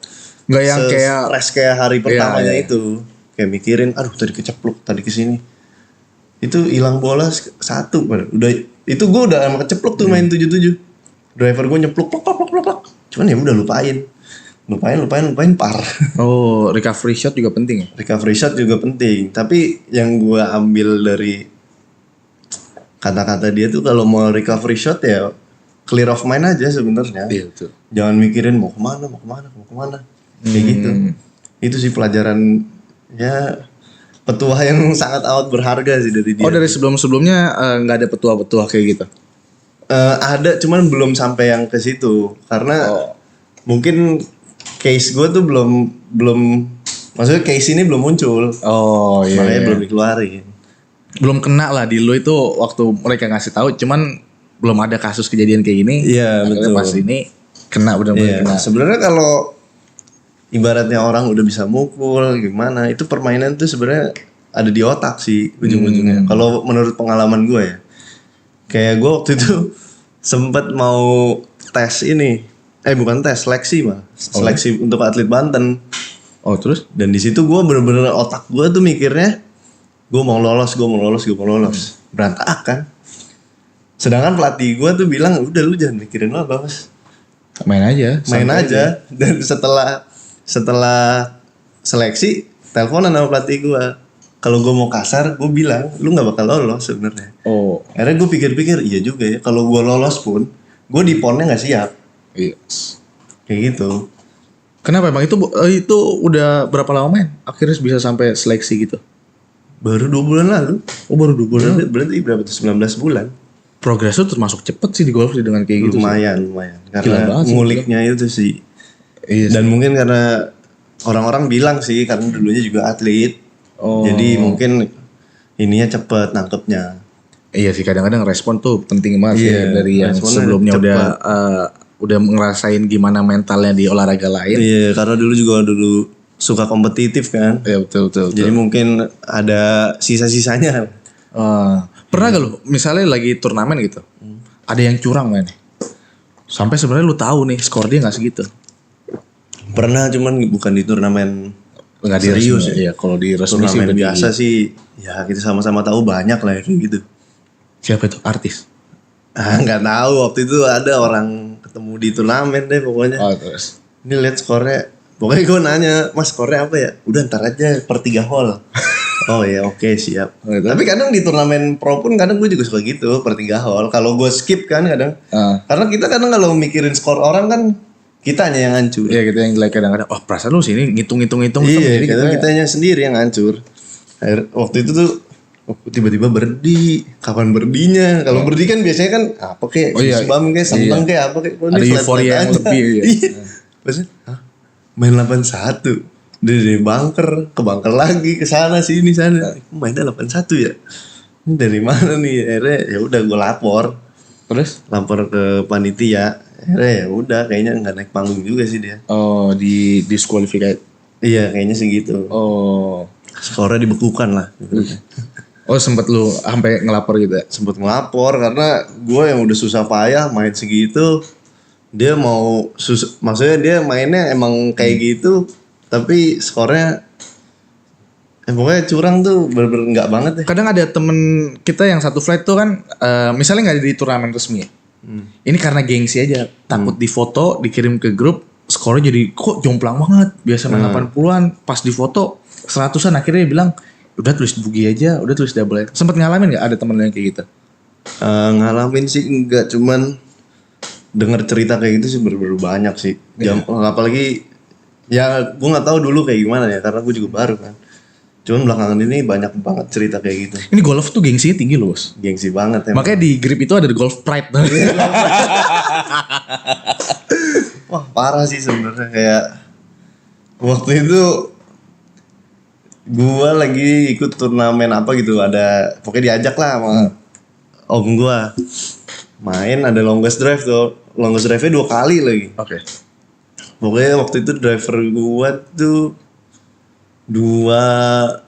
kayak stres kayak hari pertamanya iya. itu. Kayak mikirin, aduh tadi keceplok, tadi kesini. Itu hilang bola satu. Udah itu gue udah emang keceplok tuh main 77. Driver gue nyeplok plok. Cuman ya udah lupain par. Oh, recovery shot juga penting ya? Recovery shot juga penting. Tapi yang gue ambil dari kata-kata dia tuh kalau mau recovery shot ya clear of mind aja sebenarnya. Iya betul. Jangan mikirin mau kemana. Kayak gitu. Itu sih pelajaran ya petuah yang sangat amat berharga sih dari dia. Oh, dari sebelum-sebelumnya nggak ada petua-petua kayak gitu? Ada, cuman belum sampai yang ke situ karena mungkin case gue tuh belum maksudnya case ini belum muncul. Oh iya. Makanya belum dikeluarin. Belum kena lah di lu itu waktu mereka ngasih tahu, cuman belum ada kasus kejadian kayak gini. Iya betul. Pas ini kena benar-benar kena. Sebenarnya kalau ibaratnya orang udah bisa mukul gimana, itu permainan tuh sebenarnya ada di otak sih ujung-ujungnya. Kalau menurut pengalaman gue ya, kayak gue waktu itu sempet mau tes ini, bukan tes, seleksi mah, seleksi untuk atlet Banten. Oh terus? Dan di situ gue bener-bener otak gue tuh mikirnya, gue mau lolos. Berantakan. Sedangkan pelatih gue tuh bilang, udah lu jangan mikirin apa mas. Main aja. Dan setelah seleksi, teleponan sama pelatih gue. Kalau gue mau kasar, gue bilang, lu nggak bakal lolos sebenarnya. Oh. Akhirnya gue pikir-pikir, iya juga ya. Kalau gue lolos pun, gue di ponnya nggak siap. Iya. Kayak gitu. Kenapa emang itu udah berapa lama main? Akhirnya bisa sampai seleksi gitu. Baru 2 bulan lalu. Oh baru 2 bulan. Berarti berapa tuh? 19 bulan. Progres lu termasuk cepet sih di golf sih dengan kayak gitu. Lumayan. Karena sih, nguliknya itu sih. Iya. Dan mungkin karena orang-orang bilang sih karena dulunya juga atlet. Oh. Jadi mungkin ininya cepet nangkepnya. Iya sih, kadang-kadang respon tuh penting banget Iya, ya dari yang responnya sebelumnya cepet. udah ngerasain gimana mentalnya di olahraga lain. Iya, karena dulu suka kompetitif kan. Iya betul. Jadi mungkin ada sisa-sisanya. Pernah gak lu misalnya lagi turnamen gitu, ada yang curang mainnya, sampai sebenarnya lu tahu nih skor dia nggak segitu. Pernah, cuman bukan di turnamen Nggak di serius resmi, ya. Iya, kalau di resmi sih Turnamen udah biasa sih, ya kita sama-sama tahu banyak lah ya kayak gitu. Siapa itu artis? Nggak tahu, waktu itu ada orang ketemu di turnamen deh pokoknya. Oh terus. Ini lihat skornya, pokoknya gue nanya, mas skornya apa ya? Udah ntar aja per 3 hole. Oh ya oke, siap. Tapi kadang di turnamen pro pun kadang gue juga suka gitu per 3 hole. Kalau gue skip kan kadang, karena kita kadang kalau mikirin skor orang kan kitanya yang hancur. Iya kita yang jelek kadang-kadang. Oh perasaan lu sini ngitung. Iya, kitanya sendiri yang hancur. Waktu itu tuh tiba-tiba berdi. Kapan berdinya? Kalau berdi kan biasanya kan apa kayak isbam kayak seneng kayak apa kayak. Ada euforia yang lebih. Iya. Maksudnya, main 81. Dari bunker ke bunker lagi ke sana sini sana. Mainnya 81 ya. Ini dari mana nih? Akhirnya ya udah gue lapor. Terus? Lapor ke panitia. Akhirnya ya udah kayaknya nggak naik panggung juga sih dia. Oh di disqualified. Iya kayaknya sih gitu. Oh. Skornya dibekukan lah. Oh sempet lu sampai ngelapor gitu ya? Sempet ngelapor karena gue yang udah susah payah main segitu. Dia mau maksudnya dia mainnya emang kayak gitu. Tapi skornya pokoknya curang tuh bener-bener nggak banget ya. Kadang ada temen kita yang satu flight tuh kan misalnya nggak di turnamen resmi. Ini karena gengsi aja, takut difoto, dikirim ke grup, skornya jadi kok jomplang banget. Biasa main 80-an, pas di foto 100-an, akhirnya dia bilang udah tulis boogie aja, udah tulis double. Sempet ngalamin gak ada temen yang kayak gitu? Ngalamin sih enggak, cuman denger cerita kayak gitu sih bener-bener banyak sih. Apalagi ya gue nggak tahu dulu kayak gimana ya, karena gue juga baru kan. Cuman belakangan ini banyak banget cerita kayak gitu. Ini golf tuh gengsinya tinggi loh, Bos. Gengsi banget ya. Makanya di grip itu ada golf pride. Wah parah sih sebenarnya, kayak waktu itu gua lagi ikut turnamen apa gitu, ada pokoknya diajak lah sama om gua main, ada longest drive tuh, longest drive-nya 2 kali lagi. Oke. Pokoknya waktu itu driver gua tuh 267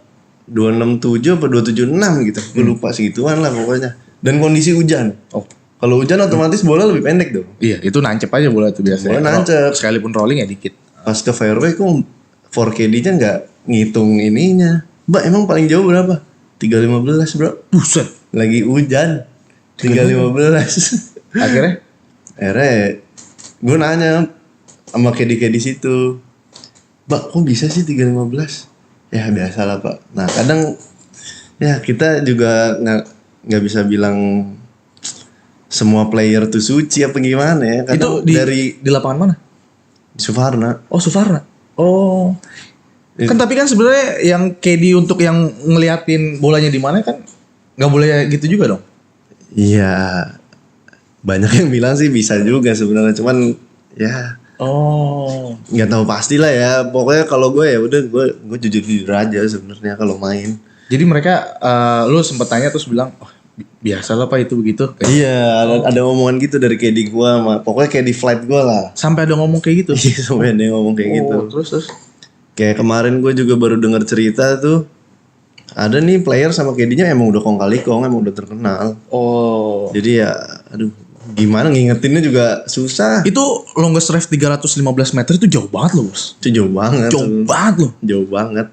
apa 276 gitu, gua lupa segituan lah pokoknya, dan kondisi hujan. Oh. Kalau hujan otomatis bola lebih pendek dong. Iya, itu nancep aja bola tuh biasanya. Bola nancep. Sekalipun rolling ya dikit. Pas ke fairway kok 4KD-nya nggak ngitung ininya. Mbak emang paling jauh berapa? 315 bro. Buset. Lagi hujan 315. Akhirnya Gue nanya sama KD situ, Mbak kok bisa sih 315? Ya biasa lah Pak. Nah kadang ya kita juga nggak bisa bilang semua player tuh suci apa gimana ya. Kadang itu di lapangan mana? Suvarna. Oh, Suvarna. Oh. Kan tapi kan sebenarnya yang KD untuk yang ngeliatin bolanya di mana kan nggak boleh gitu juga dong. Iya. Banyak yang bilang sih bisa juga sebenarnya, cuman ya Oh. nggak tahu pasti lah ya. Pokoknya kalau gue ya udah gue jujur aja sebenarnya kalau main. Jadi mereka lu sempet tanya terus bilang, oh, biasalah Pak itu begitu. Iya, ada omongan gitu dari KD gue, pokoknya KD flight gue lah. Sampai ada ngomong kayak gitu. Iya, sampai ada yang ngomong kayak gitu. Terus. Kayak kemarin gue juga baru dengar cerita tuh, ada nih player sama KD-nya emang udah kong kali kong, emang udah terkenal. Oh. Jadi ya, aduh, gimana ngingetinnya juga susah. Itu longest drive 315 meter itu jauh banget loh, Bos. Itu jauh banget. Jauh banget loh. Jauh banget.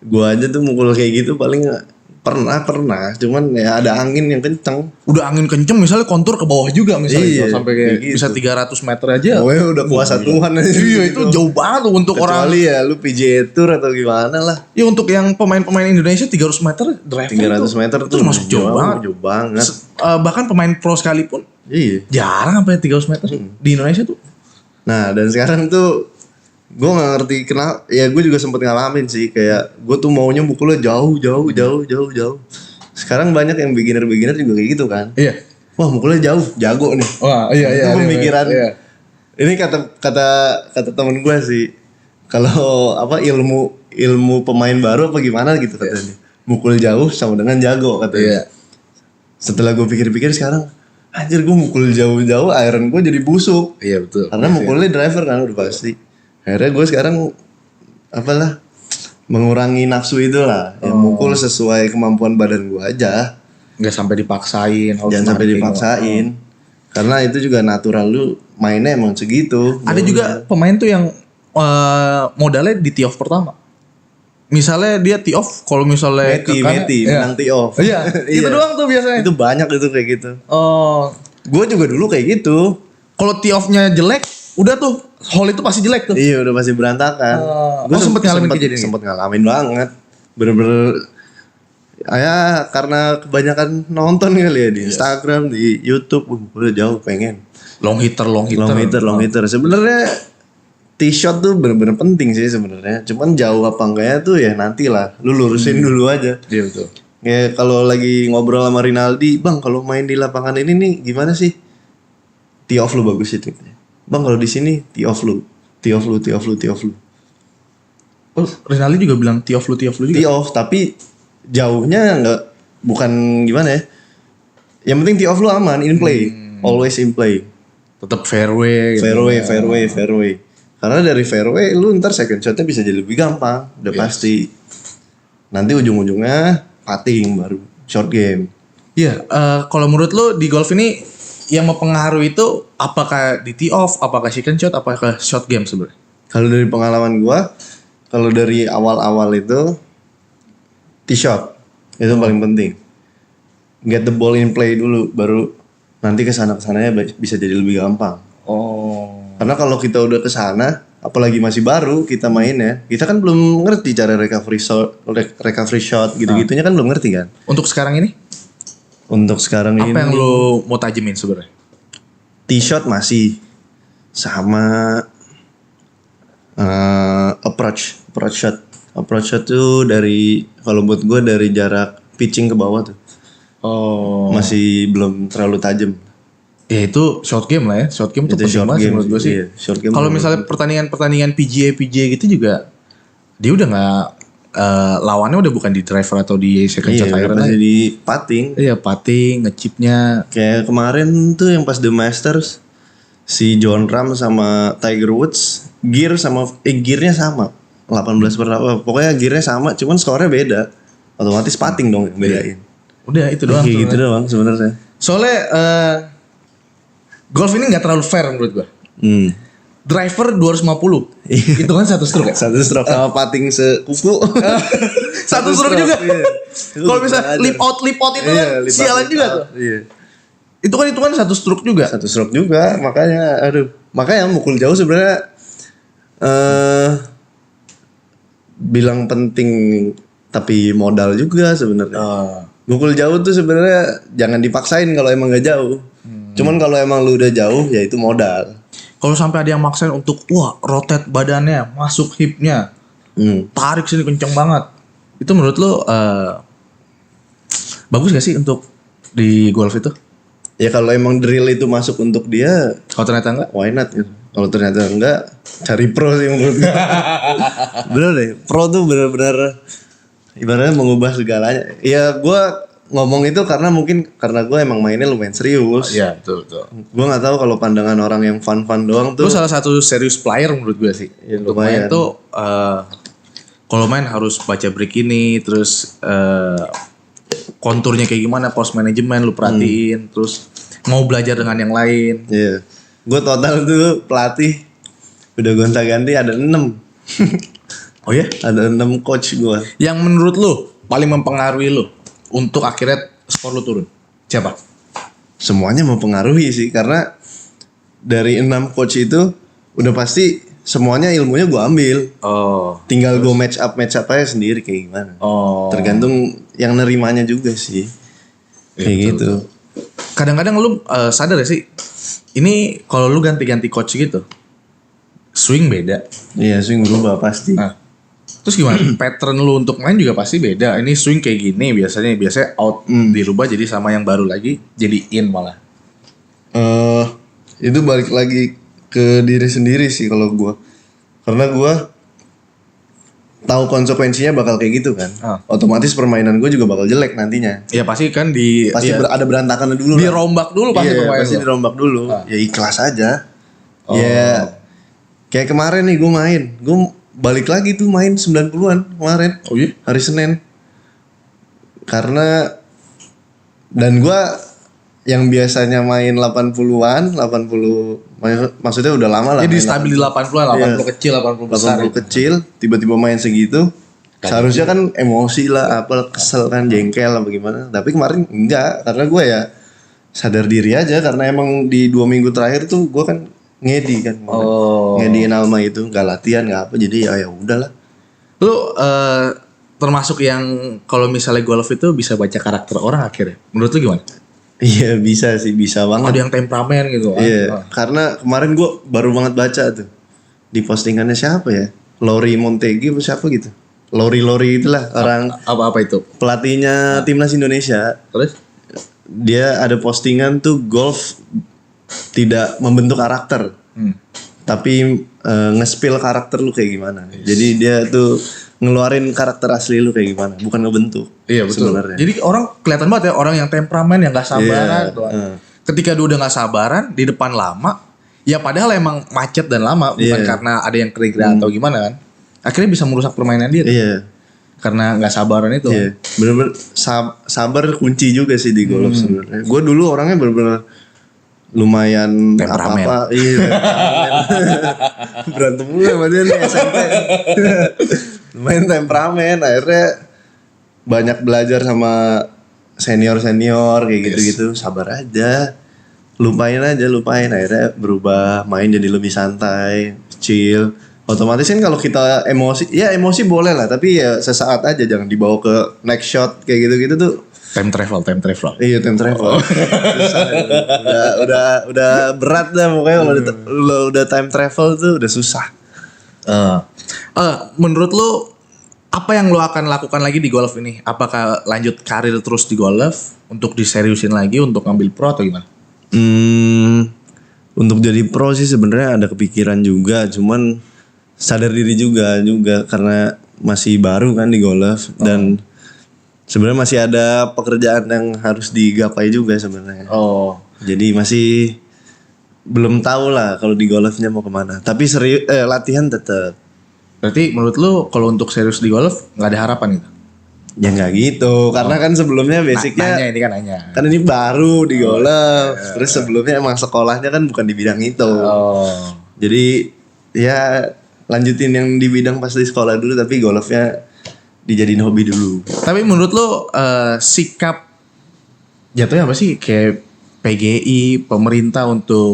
Gue aja tuh mukul kayak gitu paling pernah, cuman ya ada angin yang kenceng. Udah angin kenceng misalnya kontur ke bawah juga misalnya Iya, gitu, sampai kayak gitu. bisa 300 meter aja. Oh ya udah kuasa Tuhan aja. Iya, itu jauh banget loh untuk orang. Kecuali ya lu PGA Tour atau gimana lah. Ya untuk yang pemain-pemain Indonesia 300 meter drive 300 meter itu masuk jauh banget. Jauh banget. Bahkan pemain pro sekalipun Iya. jarang sampai 300 meter di Indonesia tuh. Nah dan sekarang tuh gue nggak ngerti kenapa. Ya gue juga sempet ngalamin sih, kayak gue tuh maunya mukulnya jauh. Sekarang banyak yang beginner juga kayak gitu kan. Iya. Wah mukulnya jauh, jago nih. Wah, iya. Itu pemikiran. Iya. Ini kata temen gue sih, kalau apa ilmu pemain baru apa gimana gitu katanya. Mukul jauh sama dengan jago katanya. Iya. Setelah gue pikir-pikir sekarang, anjir gue mukul jauh-jauh iron gue jadi busuk. Iya betul. Karena mukulnya driver kan udah pasti. Akhirnya gue sekarang apalah mengurangi nafsu itu lah. Ya mukul sesuai kemampuan badan gue aja. Nggak sampai dipaksain. Jangan sampai dipaksain. Karena itu juga natural lu mainnya emang segitu. Ada juga pemain tuh yang modalnya di tee off pertama. Misalnya dia tee off, kalau misalnya Meti, menang tee off. Iya, itu doang tuh biasanya. Itu banyak itu kayak gitu. Oh, Gue juga dulu kayak gitu. kalau tee off-nya jelek, udah tuh hole itu pasti jelek tuh. Iya udah pasti berantakan. Gue sempet ngalamin kejadian ini. Sempet ngalamin banget. Bener-bener ya karena kebanyakan nonton kali ya di Instagram, di YouTube. Udah jauh pengen. Long hitter. Long hitter. Sebenarnya tee shot tuh bener-bener penting sih sebenarnya. Cuman jauh apa enggaknya tuh ya nantilah. Lu lurusin dulu aja. Iya betul. Ya kalau lagi ngobrol sama Rinaldi, Bang kalau main di lapangan ini nih gimana sih? Tee off lu bagus itu. Bang kalau di sini tee off lu. Oh, Rinaldi juga bilang tee off lu juga. Tee off tapi jauhnya bukan gimana ya? Yang penting tee off lu aman, in play. Always in play. Tetap fairway gitu. Fairway. Karena dari fairway lu ntar second shotnya bisa jadi lebih gampang, udah pasti. Nanti ujung-ujungnya putting baru short game. Iya, kalau menurut lu di golf ini yang mempengaruhi itu apakah di tee off, apakah second shot, apakah short game sebenarnya? Kalau dari pengalaman gua, kalau dari awal-awal itu tee shot itu paling penting. Get the ball in play dulu, baru nanti kesana-kesananya bisa jadi lebih gampang. Oh. Karena kalau kita udah kesana, apalagi masih baru kita mainnya, kita kan belum ngerti cara recovery shot gitu-gitunya kan belum ngerti kan. Untuk sekarang ini Untuk sekarang apa ini yang lu mau tajemin sebenarnya? T-shot masih sama approach shot tuh dari kalau buat gue dari jarak pitching ke bawah tuh masih belum terlalu tajam. Ya itu short game lah ya. Short game tuh Itu penting short banget sih game menurut gue sih, sih. iya, short game Kalau menurut misalnya pertandingan PGA gitu juga, dia udah nggak lawannya udah bukan di driver atau di second shot Iya, iron pasti lagi. di putting. Iya, putting, ngechipnya. Kayak kemarin tuh yang pas The Masters si Jon Rahm sama Tiger Woods gearnya sama 18/8. Pokoknya gearnya sama, cuman skornya beda. Otomatis putting dong yang bedain. Udah itu doang. Kayak gitu doang sebenarnya. Soalnya golf ini nggak terlalu fair menurut gua. Driver 250. Itu kan satu stroke ya? Satu stroke sama putting sekuku. Satu stroke juga. Iya. Kalau misalnya lip out itu kan sialan juga tuh. Iya. Itu kan satu stroke juga. Satu stroke juga, makanya mukul jauh sebenarnya bilang penting tapi modal juga sebenarnya. Mukul jauh tuh sebenarnya jangan dipaksain kalau emang gak jauh. Cuman kalau emang lu udah jauh ya itu modal. Kalau sampai ada yang maksain untuk rotate badannya, masuk hipnya, tarik sini kenceng banget. Itu menurut lo bagus gak sih untuk di golf itu? Ya kalau emang drill itu masuk untuk dia, Kalau ternyata enggak? why not gitu. Kalau ternyata enggak, cari pro sih menurut gue. Bener deh, pro tuh bener-bener ibaratnya mengubah segalanya. Ya gue ngomong itu karena gue emang mainnya lumayan serius. Iya, betul. Gue nggak tahu kalau pandangan orang yang fun doang tuh. Lu salah satu serius player menurut gue sih. Ya, Untuk lumayan. main tuh kalau main harus baca break ini, terus konturnya kayak gimana, course management lu perhatiin, terus mau belajar dengan yang lain. Iya. Gue total tuh pelatih udah gonta-ganti ada 6. Oh ya? Ada 6 coach gue. Yang menurut lu paling mempengaruhi lu untuk akhirnya skor lu turun? Siapa? Semuanya mempengaruhi sih karena dari 6 coach itu udah pasti semuanya ilmunya gue ambil. Tinggal gue match up aja sendiri kayak gimana. Tergantung yang nerimanya juga sih. Kayak gitu. Kadang-kadang lu sadar ya sih, ini kalau lu ganti-ganti coach gitu, swing beda. Iya, swing berubah pasti. Nah, terus gimana? Pattern lu untuk main juga pasti beda. Ini swing kayak gini biasanya out dirubah jadi sama yang baru lagi jadi in malah. Itu balik lagi ke diri sendiri sih kalau gue. Karena gue tahu konsekuensinya bakal kayak gitu kan. Otomatis permainan gue juga bakal jelek nantinya. Ya pasti kan Ada berantakannya dulu. dirombak dulu pasti Iya, pemain pasti lu. dirombak dulu. Ya ikhlas aja. Ya kayak kemarin nih gue balik lagi tuh main 90-an kemarin. Oh iya? Hari Senin. Karena dan gue yang biasanya main 80-an, maksudnya udah lama lah. Jadi stabil di 80-an, 80 Iya. kecil, 80 besar. 80 kecil, tiba-tiba main segitu. Seharusnya kan emosi lah, kesel kan, jengkel apa gimana. Tapi kemarin enggak, karena gue ya sadar diri aja. Karena emang di 2 minggu terakhir tuh gue kan ngedi kan. Ngediin Alma itu, gak latihan, gak apa. Jadi ya udahlah. Lu termasuk yang kalau misalnya golf itu bisa baca karakter orang akhirnya. Menurut lu gimana? Iya bisa sih, bisa banget. Ada yang temperamen gitu. Iya, karena kemarin gue baru banget baca tuh di postingannya siapa ya, Lori Montegi apa siapa gitu, Lori itulah orang Apa itu? pelatihnya timnas Indonesia. Terus? Dia ada postingan tuh golf tidak membentuk karakter, tapi nge-spill karakter lu kayak gimana. Jadi dia tuh ngeluarin karakter asli lu kayak gimana, bukan ngebentuk. Iya betul. Sebenarnya. Jadi orang kelihatan banget ya orang yang temperamen yang gak sabaran. Ketika dia udah gak sabaran di depan lama, ya padahal emang macet dan lama, bukan karena ada yang kering atau gimana kan. Akhirnya bisa merusak permainan dia. Iya. Karena gak sabaran itu. Iya. Bener-bener sabar kunci juga sih di golf sebenarnya. Gue dulu orangnya bener-bener lumayan temperamen. Iya. Berantem mulu sama dia nih SMP. Lumayan temperamen, akhirnya banyak belajar sama senior kayak gitu-gitu. Sabar aja. lupain akhirnya berubah, main jadi lebih santai, chill. Otomatis kan kalau kita emosi boleh lah, tapi ya sesaat aja, jangan dibawa ke next shot kayak gitu-gitu tuh. Time travel. Iya, time travel. Susah, udah berat dah pokoknya kalau udah time travel tuh udah susah. Menurut lu apa yang lu akan lakukan lagi di golf ini? Apakah lanjut karir terus di golf untuk diseriusin lagi untuk ngambil pro atau gimana? Untuk jadi pro sih sebenarnya ada kepikiran juga, cuman sadar diri juga karena masih baru kan di golf dan sebenarnya masih ada pekerjaan yang harus digapai juga sebenarnya. Jadi masih belum tahu lah kalau di golfnya mau kemana. Tapi latihan tetap. Berarti menurut lu kalau untuk serius di golf nggak ada harapan gitu? Ya nggak gitu, karena kan sebelumnya basicnya nanya. Kan ini baru di golf. Terus sebelumnya emang sekolahnya kan bukan di bidang itu. Jadi ya lanjutin yang di bidang pas di sekolah dulu, tapi golfnya dijadiin hobi dulu. Tapi menurut lo sikap jatuhnya apa sih kayak PGI pemerintah untuk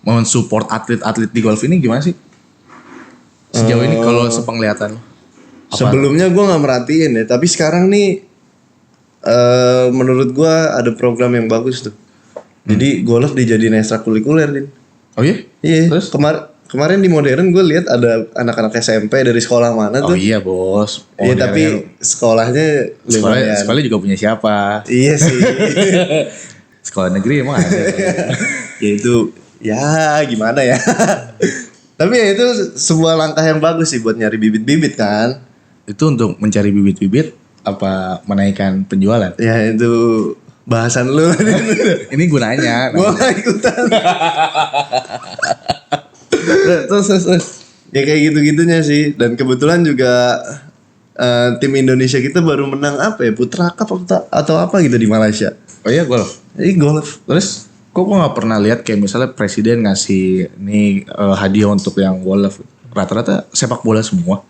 mensupport atlet-atlet di golf ini gimana sih sejauh ini kalau sepenglihatan lo? Sebelumnya gue nggak merhatiin ya, tapi sekarang nih menurut gue ada program yang bagus tuh. Jadi golf dijadiin ekstrakurikuler, Din. Oh iya? Iya. Terus? Kemarin di modern gue lihat ada anak-anak SMP dari sekolah mana tuh. Oh iya bos. Iya tapi sekolahnya lumayan. Sekolah juga punya siapa? Iya sih. Sekolah negeri emang ada. Ya itu ya gimana ya. Tapi ya itu sebuah langkah yang bagus sih buat nyari bibit-bibit kan. Itu untuk mencari bibit-bibit apa menaikkan penjualan? Ya itu bahasan lu. Ini gunanya. Gue gak ikutan. terus ya kayak gitu-gitunya sih. Dan kebetulan juga tim Indonesia kita baru menang apa ya, Putra Cup atau apa gitu di Malaysia. Oh iya golf. Golf. Terus kok gue nggak pernah lihat kayak misalnya presiden ngasih nih hadiah untuk yang golf. Rata-rata sepak bola semua.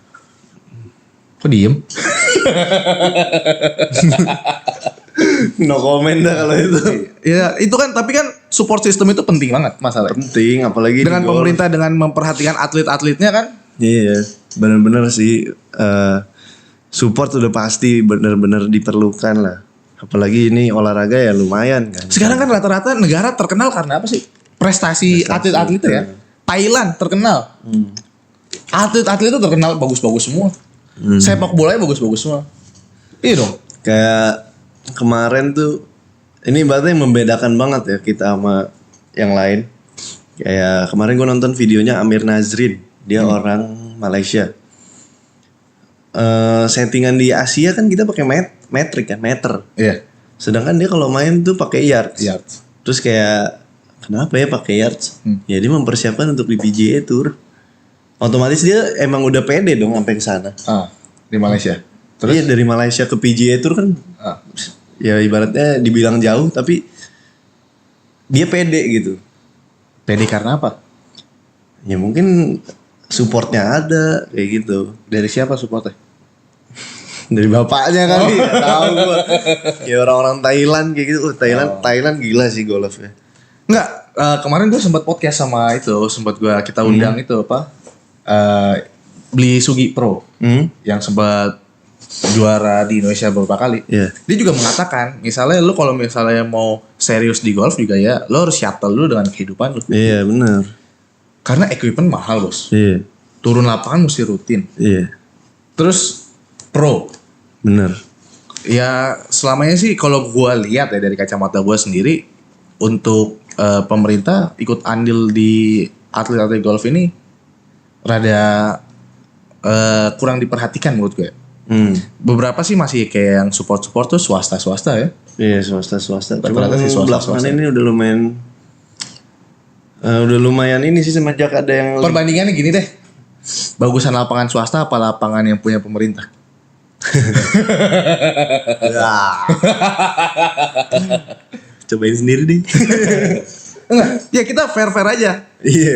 Kok diem? No comment dah kalau itu. Ya itu kan, tapi kan support system itu penting banget masalah. Penting, apalagi dengan pemerintah dengan memperhatikan atlet-atletnya kan. Iya, benar-benar sih support udah pasti benar-benar diperlukan lah. Apalagi ini olahraga ya lumayan kan. Sekarang kan rata-rata negara terkenal karena apa sih? Prestasi atlet-atlet ya. Thailand terkenal. Atlet-atlet itu terkenal bagus-bagus semua. Sepak bolanya bagus-bagus semua. Iya dong. Kayak kemarin tuh ini berarti yang membedakan banget ya kita sama yang lain. Kayak kemarin gue nonton videonya Amir Nazrin, dia orang Malaysia. Settingan di Asia kan kita pakai metrik kan, meter. Iya. Sedangkan dia kalau main tuh pakai yards. Terus kayak kenapa ya pakai yards? Ya dia mempersiapkan untuk di PGA Tour. Otomatis dia emang udah pede dong sampai ke sana. Di Malaysia. Terus iya, dari Malaysia ke PGA Tour kan. Ya ibaratnya dibilang jauh tapi dia pede gitu. Pede karena apa? Ya mungkin supportnya ada kayak gitu. Dari siapa supportnya? Dari bapaknya kali. Gak tahu gua. Ya orang-orang Thailand kayak gitu. Thailand gila sih golfnya. Enggak, kemarin gue sempat podcast sama itu, kita undang itu apa? Beli Sugi Pro yang sempat juara di Indonesia beberapa kali. Yeah. Dia juga mengatakan, misalnya lu kalau misalnya mau serius di golf juga ya, lu harus shuttle dulu dengan kehidupan lu. Iya, benar. Karena equipment mahal, Bos. Iya. Turun lapangan mesti rutin. Iya. Terus pro. Benar. Ya selamanya sih kalau gua lihat ya dari kacamata gua sendiri, untuk pemerintah ikut andil di atlet-atlet golf ini rada kurang diperhatikan menurut gue. Beberapa sih masih kayak yang support tuh swasta ya. Iya, swasta. Rata-rata sih swasta. Belakangan ini udah lumayan ini sih semenjak ada yang perbandingannya gini deh. Bagusan lapangan swasta apa lapangan yang punya pemerintah? Cobain sendiri deh. Enggak, ya kita fair aja. Iya.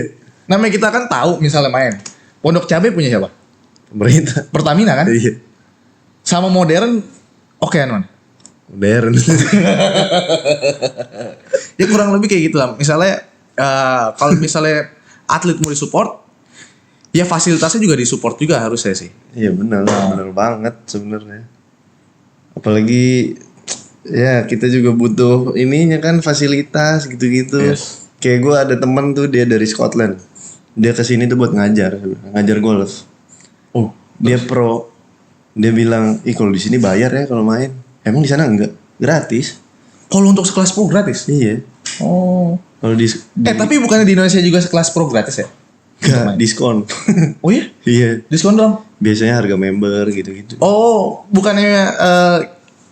Namanya kita kan tahu misalnya main. Pondok Cabe punya siapa? Pemerintah. Pertamina kan? Iya. Sama modern okean mana? Modern. Ya kurang lebih kayak gitu lah. Misalnya kalau misalnya atlet mau disupport, ya fasilitasnya juga disupport juga harusnya sih. Iya benar banget sebenarnya. Apalagi ya kita juga butuh ininya kan fasilitas gitu-gitu. Yes. Kayak gue ada temen tuh dia dari Scotland. Dia kesini tuh buat ngajar golf. Oh, Dia pro. Dia bilang, kalau di sini bayar ya kalau main. Emang di sana enggak? Gratis. kalau untuk sekelas pro gratis. Iya. Oh. Kalau di Tapi bukannya di Indonesia juga sekelas pro gratis ya? enggak diskon. Oh iya? Iya. Diskon dong? Biasanya harga member gitu-gitu. Oh, bukannya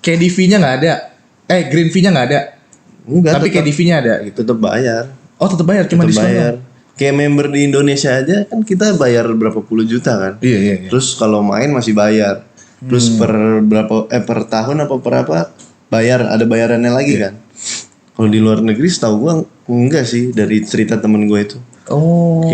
KDV-nya nggak ada? Green fee-nya nggak ada? Enggak, Tapi KDV-nya ada gitu. tetap bayar. Oh, tetap bayar, cuma Tetap diskon bayar. doang? Kayak member di Indonesia aja kan kita bayar berapa puluh juta kan. Iya. Terus kalau main masih bayar. Terus per tahun apa berapa bayar, ada bayarannya lagi kan. Kalau di luar negeri setahu gua enggak sih, dari cerita temen gue itu. Oh.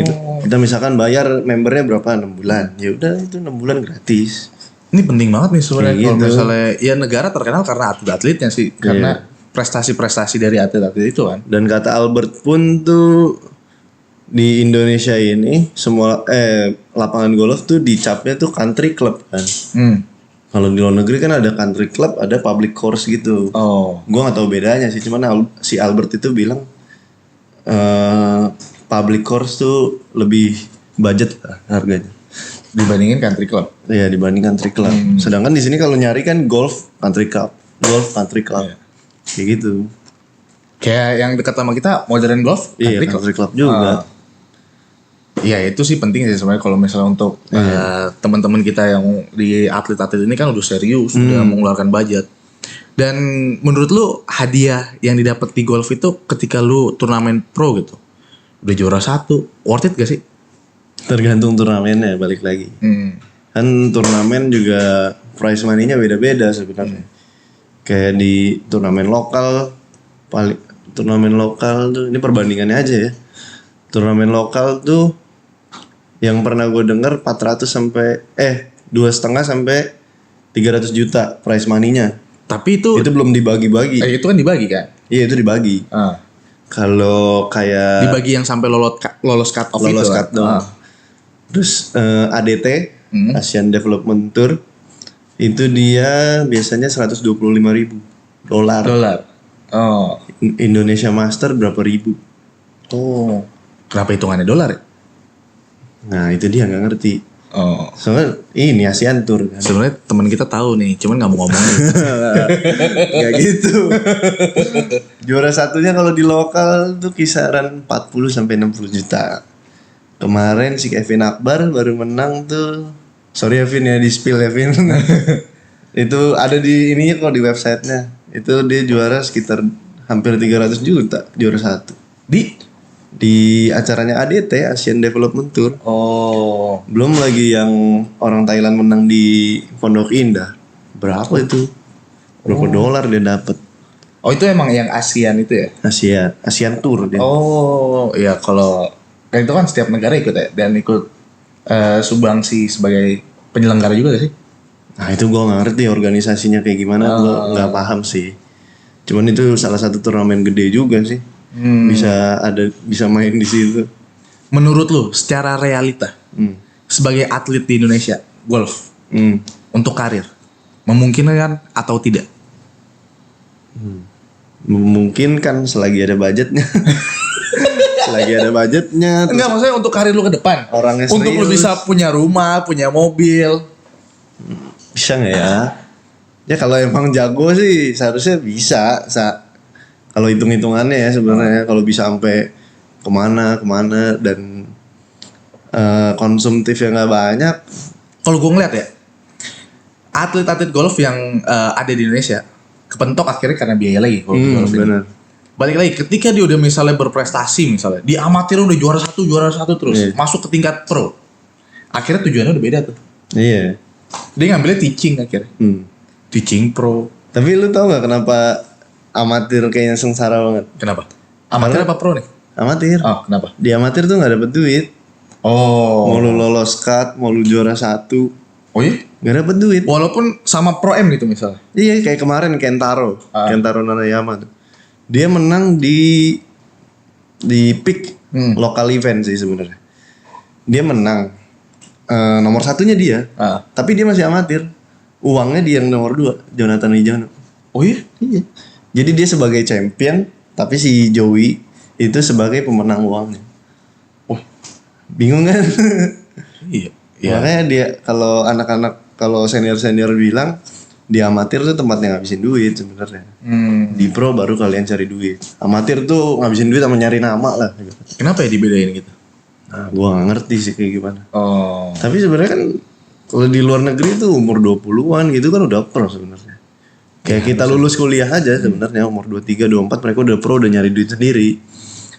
Kita misalkan bayar membernya berapa 6 bulan. Ya udah itu 6 bulan gratis. Ini penting banget nih sebenarnya Kayak kalau gitu. misalnya ya negara terkenal karena atlet-atletnya sih, karena prestasi-prestasi dari atlet-atlet itu kan. Dan kata Albert pun tuh di Indonesia ini semua lapangan golf tuh dicapnya tuh country club kan. Kalau di luar negeri kan ada country club, ada public course gitu. Oh. Gua nggak tahu bedanya sih, cuman si Albert itu bilang public course tuh lebih budget lah harganya. Dibandingin country club. Iya dibanding country club. Sedangkan di sini kalau nyari kan golf country club. Kayak gitu. Kayak yang dekat sama kita Modern Golf Iya country club juga. Iya itu sih penting sih sebenarnya kalau misalnya untuk teman-teman kita yang di atlet-atlet ini kan udah serius, udah mengeluarkan budget. Dan menurut lu hadiah yang didapat di golf itu ketika lu turnamen pro gitu, udah juara 1, worth it gak sih? Tergantung turnamennya, balik lagi. Kan turnamen juga prize money-nya beda-beda sebenarnya. Kayak di turnamen lokal tuh ini perbandingannya aja ya. Turnamen lokal tuh yang pernah gue denger 400 sampai 2,5 sampai 300 juta prize money-nya. Tapi itu Itu belum dibagi-bagi. itu kan dibagi kan? Iya itu dibagi. Kalau kayak Dibagi yang sampai lolos cut off lolos itu. cut doang. Terus ADT Asian Development Tour itu dia biasanya 125.000 dolar. Oh. Indonesia Master berapa ribu? Oh. Kenapa hitungannya dolar ya? Nah itu dia nggak ngerti. Oh. Soalnya ini ASEAN Tour kan. Sebenarnya teman kita tahu nih, cuman nggak mau ngomongin. Gak gitu. Juara satunya kalau di lokal tuh kisaran 40 sampai 60 juta. Kemarin si Kevin Akbar baru menang tuh. Sorry ya Vin ya, di spill ya Vin. Itu ada di ininya kok di websitenya. Itu dia juara sekitar hampir 300 juta juara satu. Di acaranya ADT Asian Development Tour. Oh. Belum lagi yang orang Thailand menang di Pondok Indah. Berapa itu? Berapa dolar dia dapat? Oh itu emang yang ASEAN itu ya? Asian Tour dia. Oh iya kalau kan itu kan setiap negara ikut ya dan ikut sumbangsi sebagai penyelenggara juga gak sih? Nah itu gue nggak ngerti organisasinya kayak gimana, gue nggak paham sih. Cuman itu salah satu turnamen gede juga sih. Bisa main di situ. Menurut lu secara realita sebagai atlet di Indonesia golf untuk karir memungkinkan atau tidak? Memungkinkan selagi ada budgetnya. Selagi ada budgetnya. Enggak maksudnya untuk karir lu ke depan. Orangnya untuk lu serius. bisa punya rumah, punya mobil. Bisa nggak ya? Ya kalau emang jago sih seharusnya bisa. Kalau hitung-hitungannya ya sebenarnya kalau bisa sampai kemana dan konsumtif yang nggak banyak. Kalau gue ngeliat ya, atlet-atlet golf yang ada di Indonesia kepentok akhirnya karena biaya lagi. Kalau golf ini. Benar. Balik lagi, ketika dia udah misalnya berprestasi misalnya, di amatir udah juara satu terus, masuk ke tingkat pro, akhirnya tujuannya udah beda tuh. Iya. Dia ngambilnya teaching akhirnya, teaching pro. Tapi lu tau nggak kenapa amatir kayaknya sengsara banget? Kenapa? Amatir apa pro nih? Amatir. Oh, kenapa? Di amatir tuh nggak dapet duit. Oh. Mau lu lolos cut, mau lu juara 1, Oh iya? Nggak dapet duit. Walaupun sama Pro M gitu misalnya. Iya, kayak kemarin Kentaro Nanayama tuh. Dia menang di pick local event sih sebenarnya. Dia menang nomor satunya dia, tapi dia masih amatir. Uangnya dia yang nomor 2, Jonathan Wijano. Oh iya? Iya. Jadi dia sebagai champion, tapi si Joey itu sebagai pemenang uangnya. Oh, bingung kan? iya. Makanya dia kalau senior bilang di amatir tuh tempatnya ngabisin duit sebenarnya. Di pro baru kalian cari duit. Amatir tuh ngabisin duit sama nyari nama lah. Kenapa ya dibedain gitu? Nah, gua nggak ngerti sih kayak gimana. Oh. Tapi sebenarnya kan kalau di luar negeri tuh umur 20-an gitu kan udah pro sebenarnya. Kayak kita lulus kuliah aja sebenarnya umur 23, 24 mereka udah pro, udah nyari duit sendiri.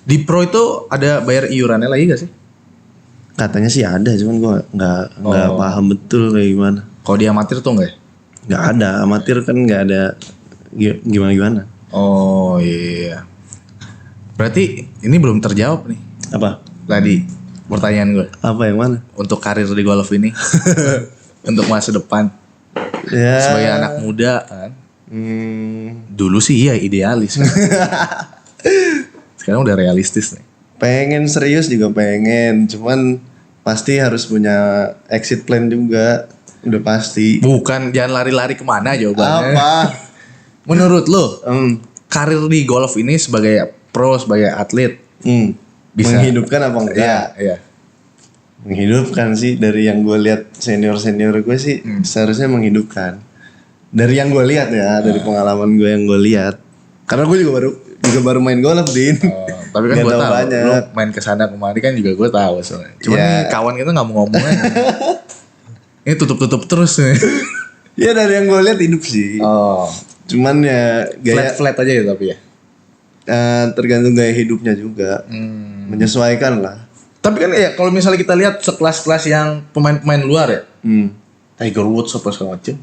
Di pro itu ada bayar iurannya lagi gak sih? Katanya sih ada, cuman gua nggak paham betul kayak gimana. Kalau di amatir tuh enggak ya? Nggak ada, amatir kan nggak ada gimana. Oh iya. Berarti ini belum terjawab nih. Apa? Tadi pertanyaan gue. Apa yang mana? Untuk karir di golf ini. Untuk masa depan. Ya. Sebagai anak muda kan. Dulu sih iya idealis. Sekarang udah realistis nih. Pengen serius juga pengen, cuman pasti harus punya exit plan juga. Udah pasti. Bukan jangan lari-lari kemana jawabannya. Apa? Menurut lo, karir di golf ini sebagai pro, sebagai atlet bisa menghidupkan apa enggak? Iya. Menghidupkan sih, dari yang gue lihat senior gue sih seharusnya menghidupkan. Dari yang gue lihat ya, dari pengalaman gue yang gue lihat. Karena gue juga baru main golf, Din. Tapi kan gue tahu lo main kesana kemari kan juga gue tahu soalnya. Cuman nih kawan kita nggak mau ngomong aja. Ini tutup terus nih. Ya dari yang gue lihat hidup sih. Cuman ya gaya flat aja ya tapi ya. Tergantung gaya hidupnya juga. Menyesuaikan lah. Tapi kan ya kalau misalnya kita lihat sekelas-kelas yang pemain-pemain luar ya. Tiger Woods apa segala macam.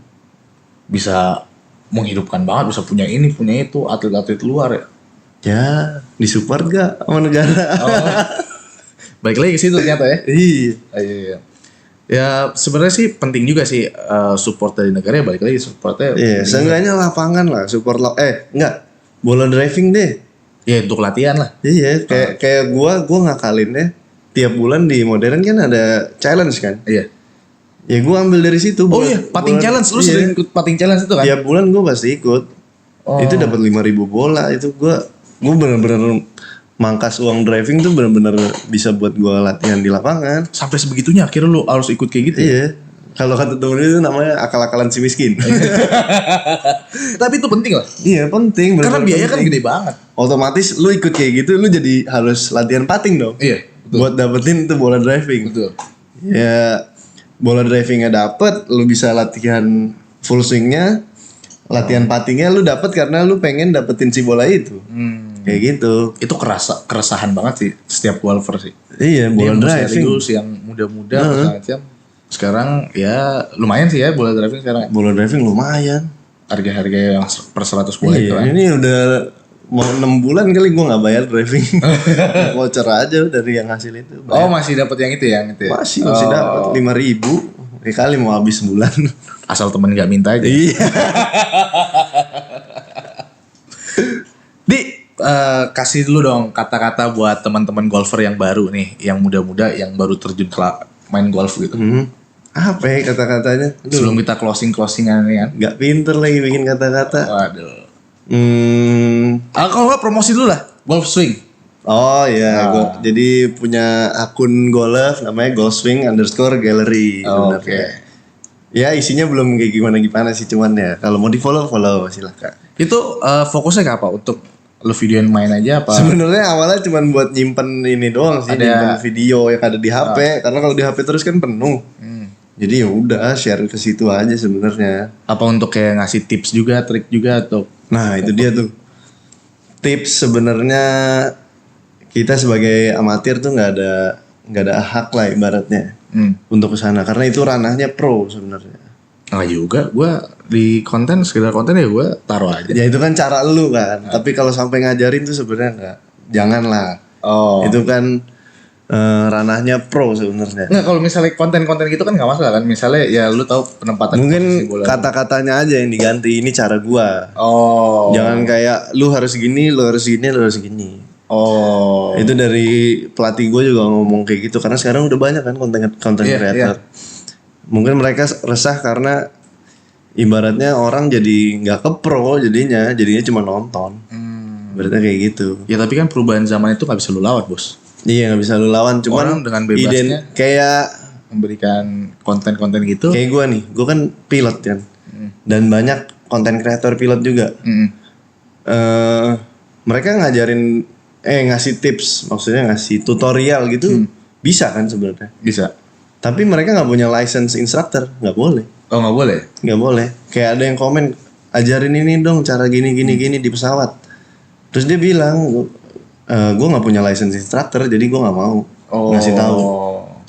Bisa menghidupkan banget, bisa punya ini, punya itu, atlet-atlet luar ya. Ya, disupport gak sama negara? Baik lagi ke situ ternyata ya. Iya. Ya sebenarnya sih penting juga sih support dari negara ya, balik lagi supportnya. Iya, seenggaknya lapangan lah, support enggak, bola driving deh. Ya untuk latihan lah. Iya, kayak gua ngakalin deh. Tiap bulan di modern kan ada challenge kan? Iya. Ya gue ambil dari situ. Putting challenge, lu sering ikut putting challenge itu kan? Tiap bulan gue pasti ikut. Itu dapat 5.000 bola. Itu gue bener-bener mangkas uang driving tuh bener-bener bisa buat gue latihan di lapangan. Sampai sebegitunya akhirnya lu harus ikut kayak gitu. Iya. Kalau kata temen itu namanya akal-akalan si miskin. Tapi itu penting lah. Iya penting. Karena biaya kan gede banget. Otomatis lu ikut kayak gitu, lu jadi harus latihan putting dong. Iya. Betul. Buat dapetin tuh bola driving. Betul. Ya bola drivingnya dapet, lu bisa latihan full swingnya, latihan puttingnya lu dapet karena lu pengen dapetin si bola itu. Kayak gitu. Itu keresahan banget sih setiap golfer sih. Iya, bola driving. Serius yang muda-muda macam. Sekarang ya lumayan sih ya bola driving sekarang. Bola driving lumayan. Harga-harga yang per 100 bola itu kan. Ini udah mau 6 bulan kali gue nggak bayar driving. Voucher aja dari yang hasil itu. Bayar. Masih dapat yang itu ya? Masih dapat 5.000. Kali mau habis sebulan. Asal temen nggak minta aja. Iya. Kasih dulu dong kata-kata buat teman-teman golfer yang baru nih, yang muda-muda yang baru terjun main golf gitu. Apa ya kata-katanya? Sebelum kita closingan nih kan. Gak pinter lagi bikin kata-kata. Waduh. Kalau nggak promosi dulu lah, Golf Swing. Oh iya, jadi punya akun golf namanya golfswing_gallery. Oke. Ya isinya belum kayak gimana sih, cuman ya kalau mau di follow silakan. Itu fokusnya ke apa? Untuk lu videoin main aja apa? Sebenarnya awalnya cuman buat nyimpen ini doang sih, nyimpen video yang ada di HP. Karena kalau di HP terus kan penuh. Jadi ya udah share ke situ aja sebenarnya. Apa untuk kayak ngasih tips juga, trik juga atau? Nah itu dia tuh. Tips sebenarnya kita sebagai amatir tuh nggak ada hak lah ibaratnya untuk kesana karena itu ranahnya pro sebenarnya. Nggak juga, gue di sekedar konten ya gue taruh aja. Ya itu kan cara lu kan. Tapi kalau sampai ngajarin tuh sebenarnya nggak, janganlah. Itu kan ranahnya pro sebenarnya. Nggak, kalau misalnya konten-konten gitu kan nggak masalah kan. Misalnya ya lu tahu penempatan Mungkin posisi bola. kata-katanya aja yang diganti. Ini cara gua. Oh. Jangan kayak lu harus gini, lu harus gini, lu harus gini. Oh. Itu dari pelatih gue juga ngomong kayak gitu karena sekarang udah banyak kan konten Iya, creator. Mungkin mereka resah karena ibaratnya orang jadi nggak ke pro jadinya cuma nonton. Berarti kayak gitu. Ya tapi kan perubahan zaman itu nggak bisa lu lawan, Bos. Iya nggak bisa lu lawan. Cuman Orang dengan bebasnya kayak memberikan konten-konten gitu. kayak gue nih, gue kan pilot kan, dan banyak konten kreator pilot juga. Mereka ngajarin ngasih tips, maksudnya ngasih tutorial gitu, bisa kan sebenarnya. Bisa. Tapi mereka nggak punya license instructor, nggak boleh. Oh nggak boleh. Nggak boleh. Kayak ada yang komen, ajarin ini dong cara gini di pesawat. Terus dia bilang, gue nggak punya license instructor, jadi gue nggak mau ngasih tahu.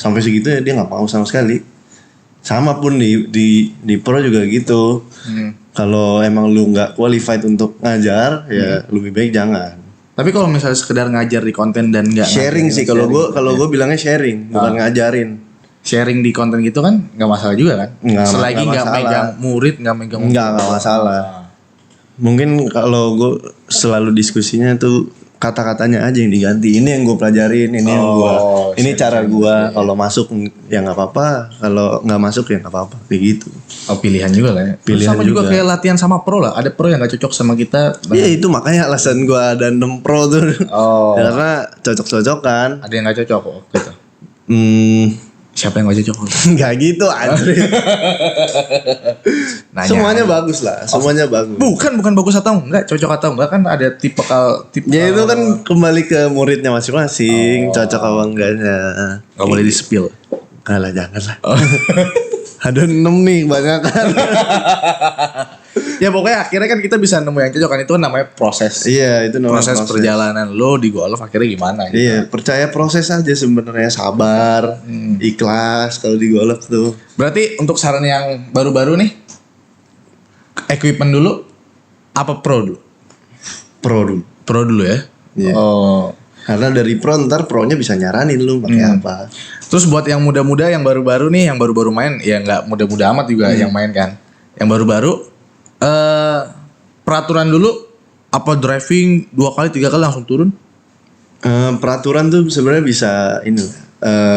Sampai segitu ya dia nggak mau sama sekali. Sama pun di pro juga gitu. Kalau emang lu nggak qualified untuk ngajar, ya lebih baik jangan. Tapi kalau misalnya sekedar ngajar di konten dan nggak Sharing sih kalau gue bilangnya sharing, bukan ngajarin. sharing di konten gitu kan nggak masalah juga kan? Selagi nggak megang murid, nggak megang nggak masalah. Mungkin kalau gue selalu diskusinya tuh kata-katanya aja yang diganti. Ini yang gue pelajarin, ini yang gue, ini cara gue. Kalau masuk ya nggak apa-apa, kalau nggak masuk ya nggak apa-apa, kayak gitu. Oh pilihan juga lah ya. Pilihan sama juga juga. kayak latihan sama pro lah. Ada pro yang nggak cocok sama kita. Iya itu makanya alasan gue ada 6 pro tuh. Karena cocok-cocokan. Ada yang nggak cocok kok gitu. Siapa yang nggak cocok? Nggak gitu Andre. Semuanya bagus lah, semuanya bagus. Bukan bagus atau enggak, cocok atau enggak kan ada tipe. Ya itu kan kembali ke muridnya masing-masing, cocok apa enggaknya. Nggak boleh di-spill. Kalah jangan lah. Ada 6 nih banyak kan. Ya pokoknya akhirnya kan kita bisa nemu yang cocok kan, itu namanya proses. Iya itu namanya proses perjalanan lo di golf akhirnya gimana gitu. Iya percaya proses aja sebenarnya, sabar, ikhlas kalau di golf tuh. Berarti untuk saran yang baru-baru nih, equipment dulu apa pro dulu? Pro dulu ya. Iya. Karena dari pro ntar pro-nya bisa nyaranin lu pakai apa. Terus buat yang muda-muda yang baru-baru nih, yang baru-baru main, ya nggak muda-muda amat juga yang main kan. Yang baru-baru peraturan dulu apa driving 2 kali 3 kali langsung turun? Peraturan tuh sebenarnya bisa ini.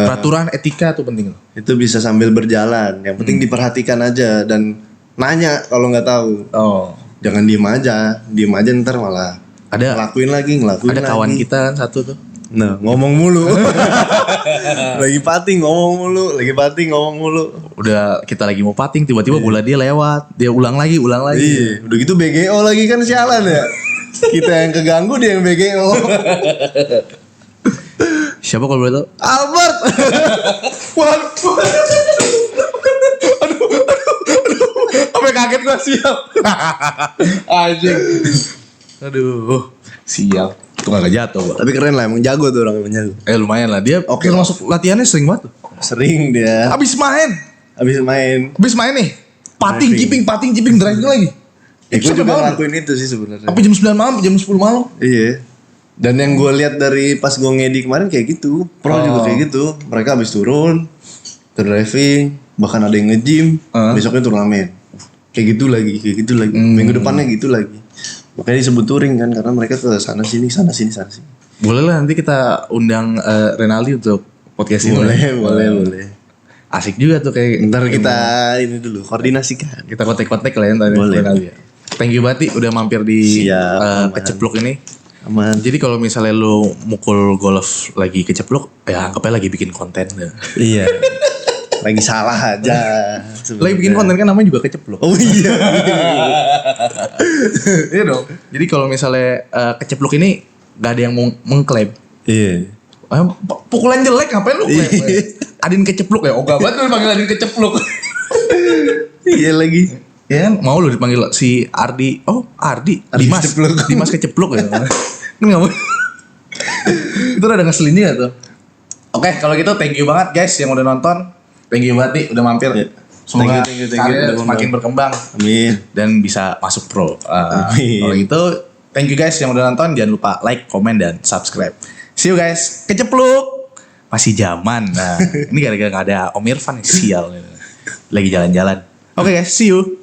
Peraturan etika tuh penting. Itu bisa sambil berjalan. Yang penting diperhatikan aja dan nanya kalau nggak tahu. Jangan diem aja ntar malah ngelakuin lagi. Ada kawan kita kan satu tuh. Nah ngomong mulu. Lagi pating ngomong mulu. Udah kita lagi mau pating tiba-tiba bola dia lewat, dia ulang lagi. Iya, udah gitu BGO lagi kan sialan ya. Kita yang keganggu, dia yang BGO. Siapa kalau boleh tahu? Albert. Waduh. Aduh. Sampai kaget gua siap. Anjing. Aduh, siap. Itu gak jatuh, Bang. Tapi keren lah, emang jago tuh orang, emang jago. Lumayan lah, dia masuk latihannya sering banget tuh. Sering dia. Abis main nih. Pating, jiping, driving lagi. Ya gue juga ngelakuin itu sih sebenarnya. Tapi jam 9 malam, jam 10 malam. Iya. Dan yang gue lihat dari pas gue ngedi kemarin kayak gitu. Pro juga kayak gitu. Mereka habis turun, ke driving, bahkan ada yang nge-gym, besoknya turnamen. Kayak gitu lagi. Minggu depannya gitu lagi. Makanya disebut touring kan, karena mereka ke sana sini. Boleh lah nanti kita undang Renaldi untuk podcast ini. Boleh. Asik juga tuh kayak. Ntar kita ini dulu koordinasikan. Kita kontak-kontak lah ya ntar Renaldi. Thank you banget udah mampir di Keceplok ini. Aman. Jadi kalau misalnya lu mukul golf lagi keceplok, ya anggapnya lagi bikin konten. Iya. Lagi salah aja. Lagi bikin konten kan namanya juga keceplok. Oh iya. Iya dong. Jadi kalau misalnya keceplok ini gak ada yang mau mengklaim. Iya. Pukulan jelek ngapain lu klaim? Adin keceplok ya. Oh gak banget lu dipanggil Adin keceplok. Iya lagi. Ya kan mau lu dipanggil si Ardi. Oh Ardi Dimas keceplok ya. Kan gak mau. Itu udah ngeselin dia tuh. Oke kalau gitu thank you banget guys yang udah nonton. Thank you banget nih udah mampir. Semoga karirnya semakin berkembang. Amin. Dan bisa masuk pro. Amin. Kalau gitu thank you guys yang udah nonton. Jangan lupa like, comment, dan subscribe. See you guys. Kecepluk. masih zaman. Nah, ini gara-gara gak ada Om Irfan yang sial. Lagi jalan-jalan. Oke guys, see you.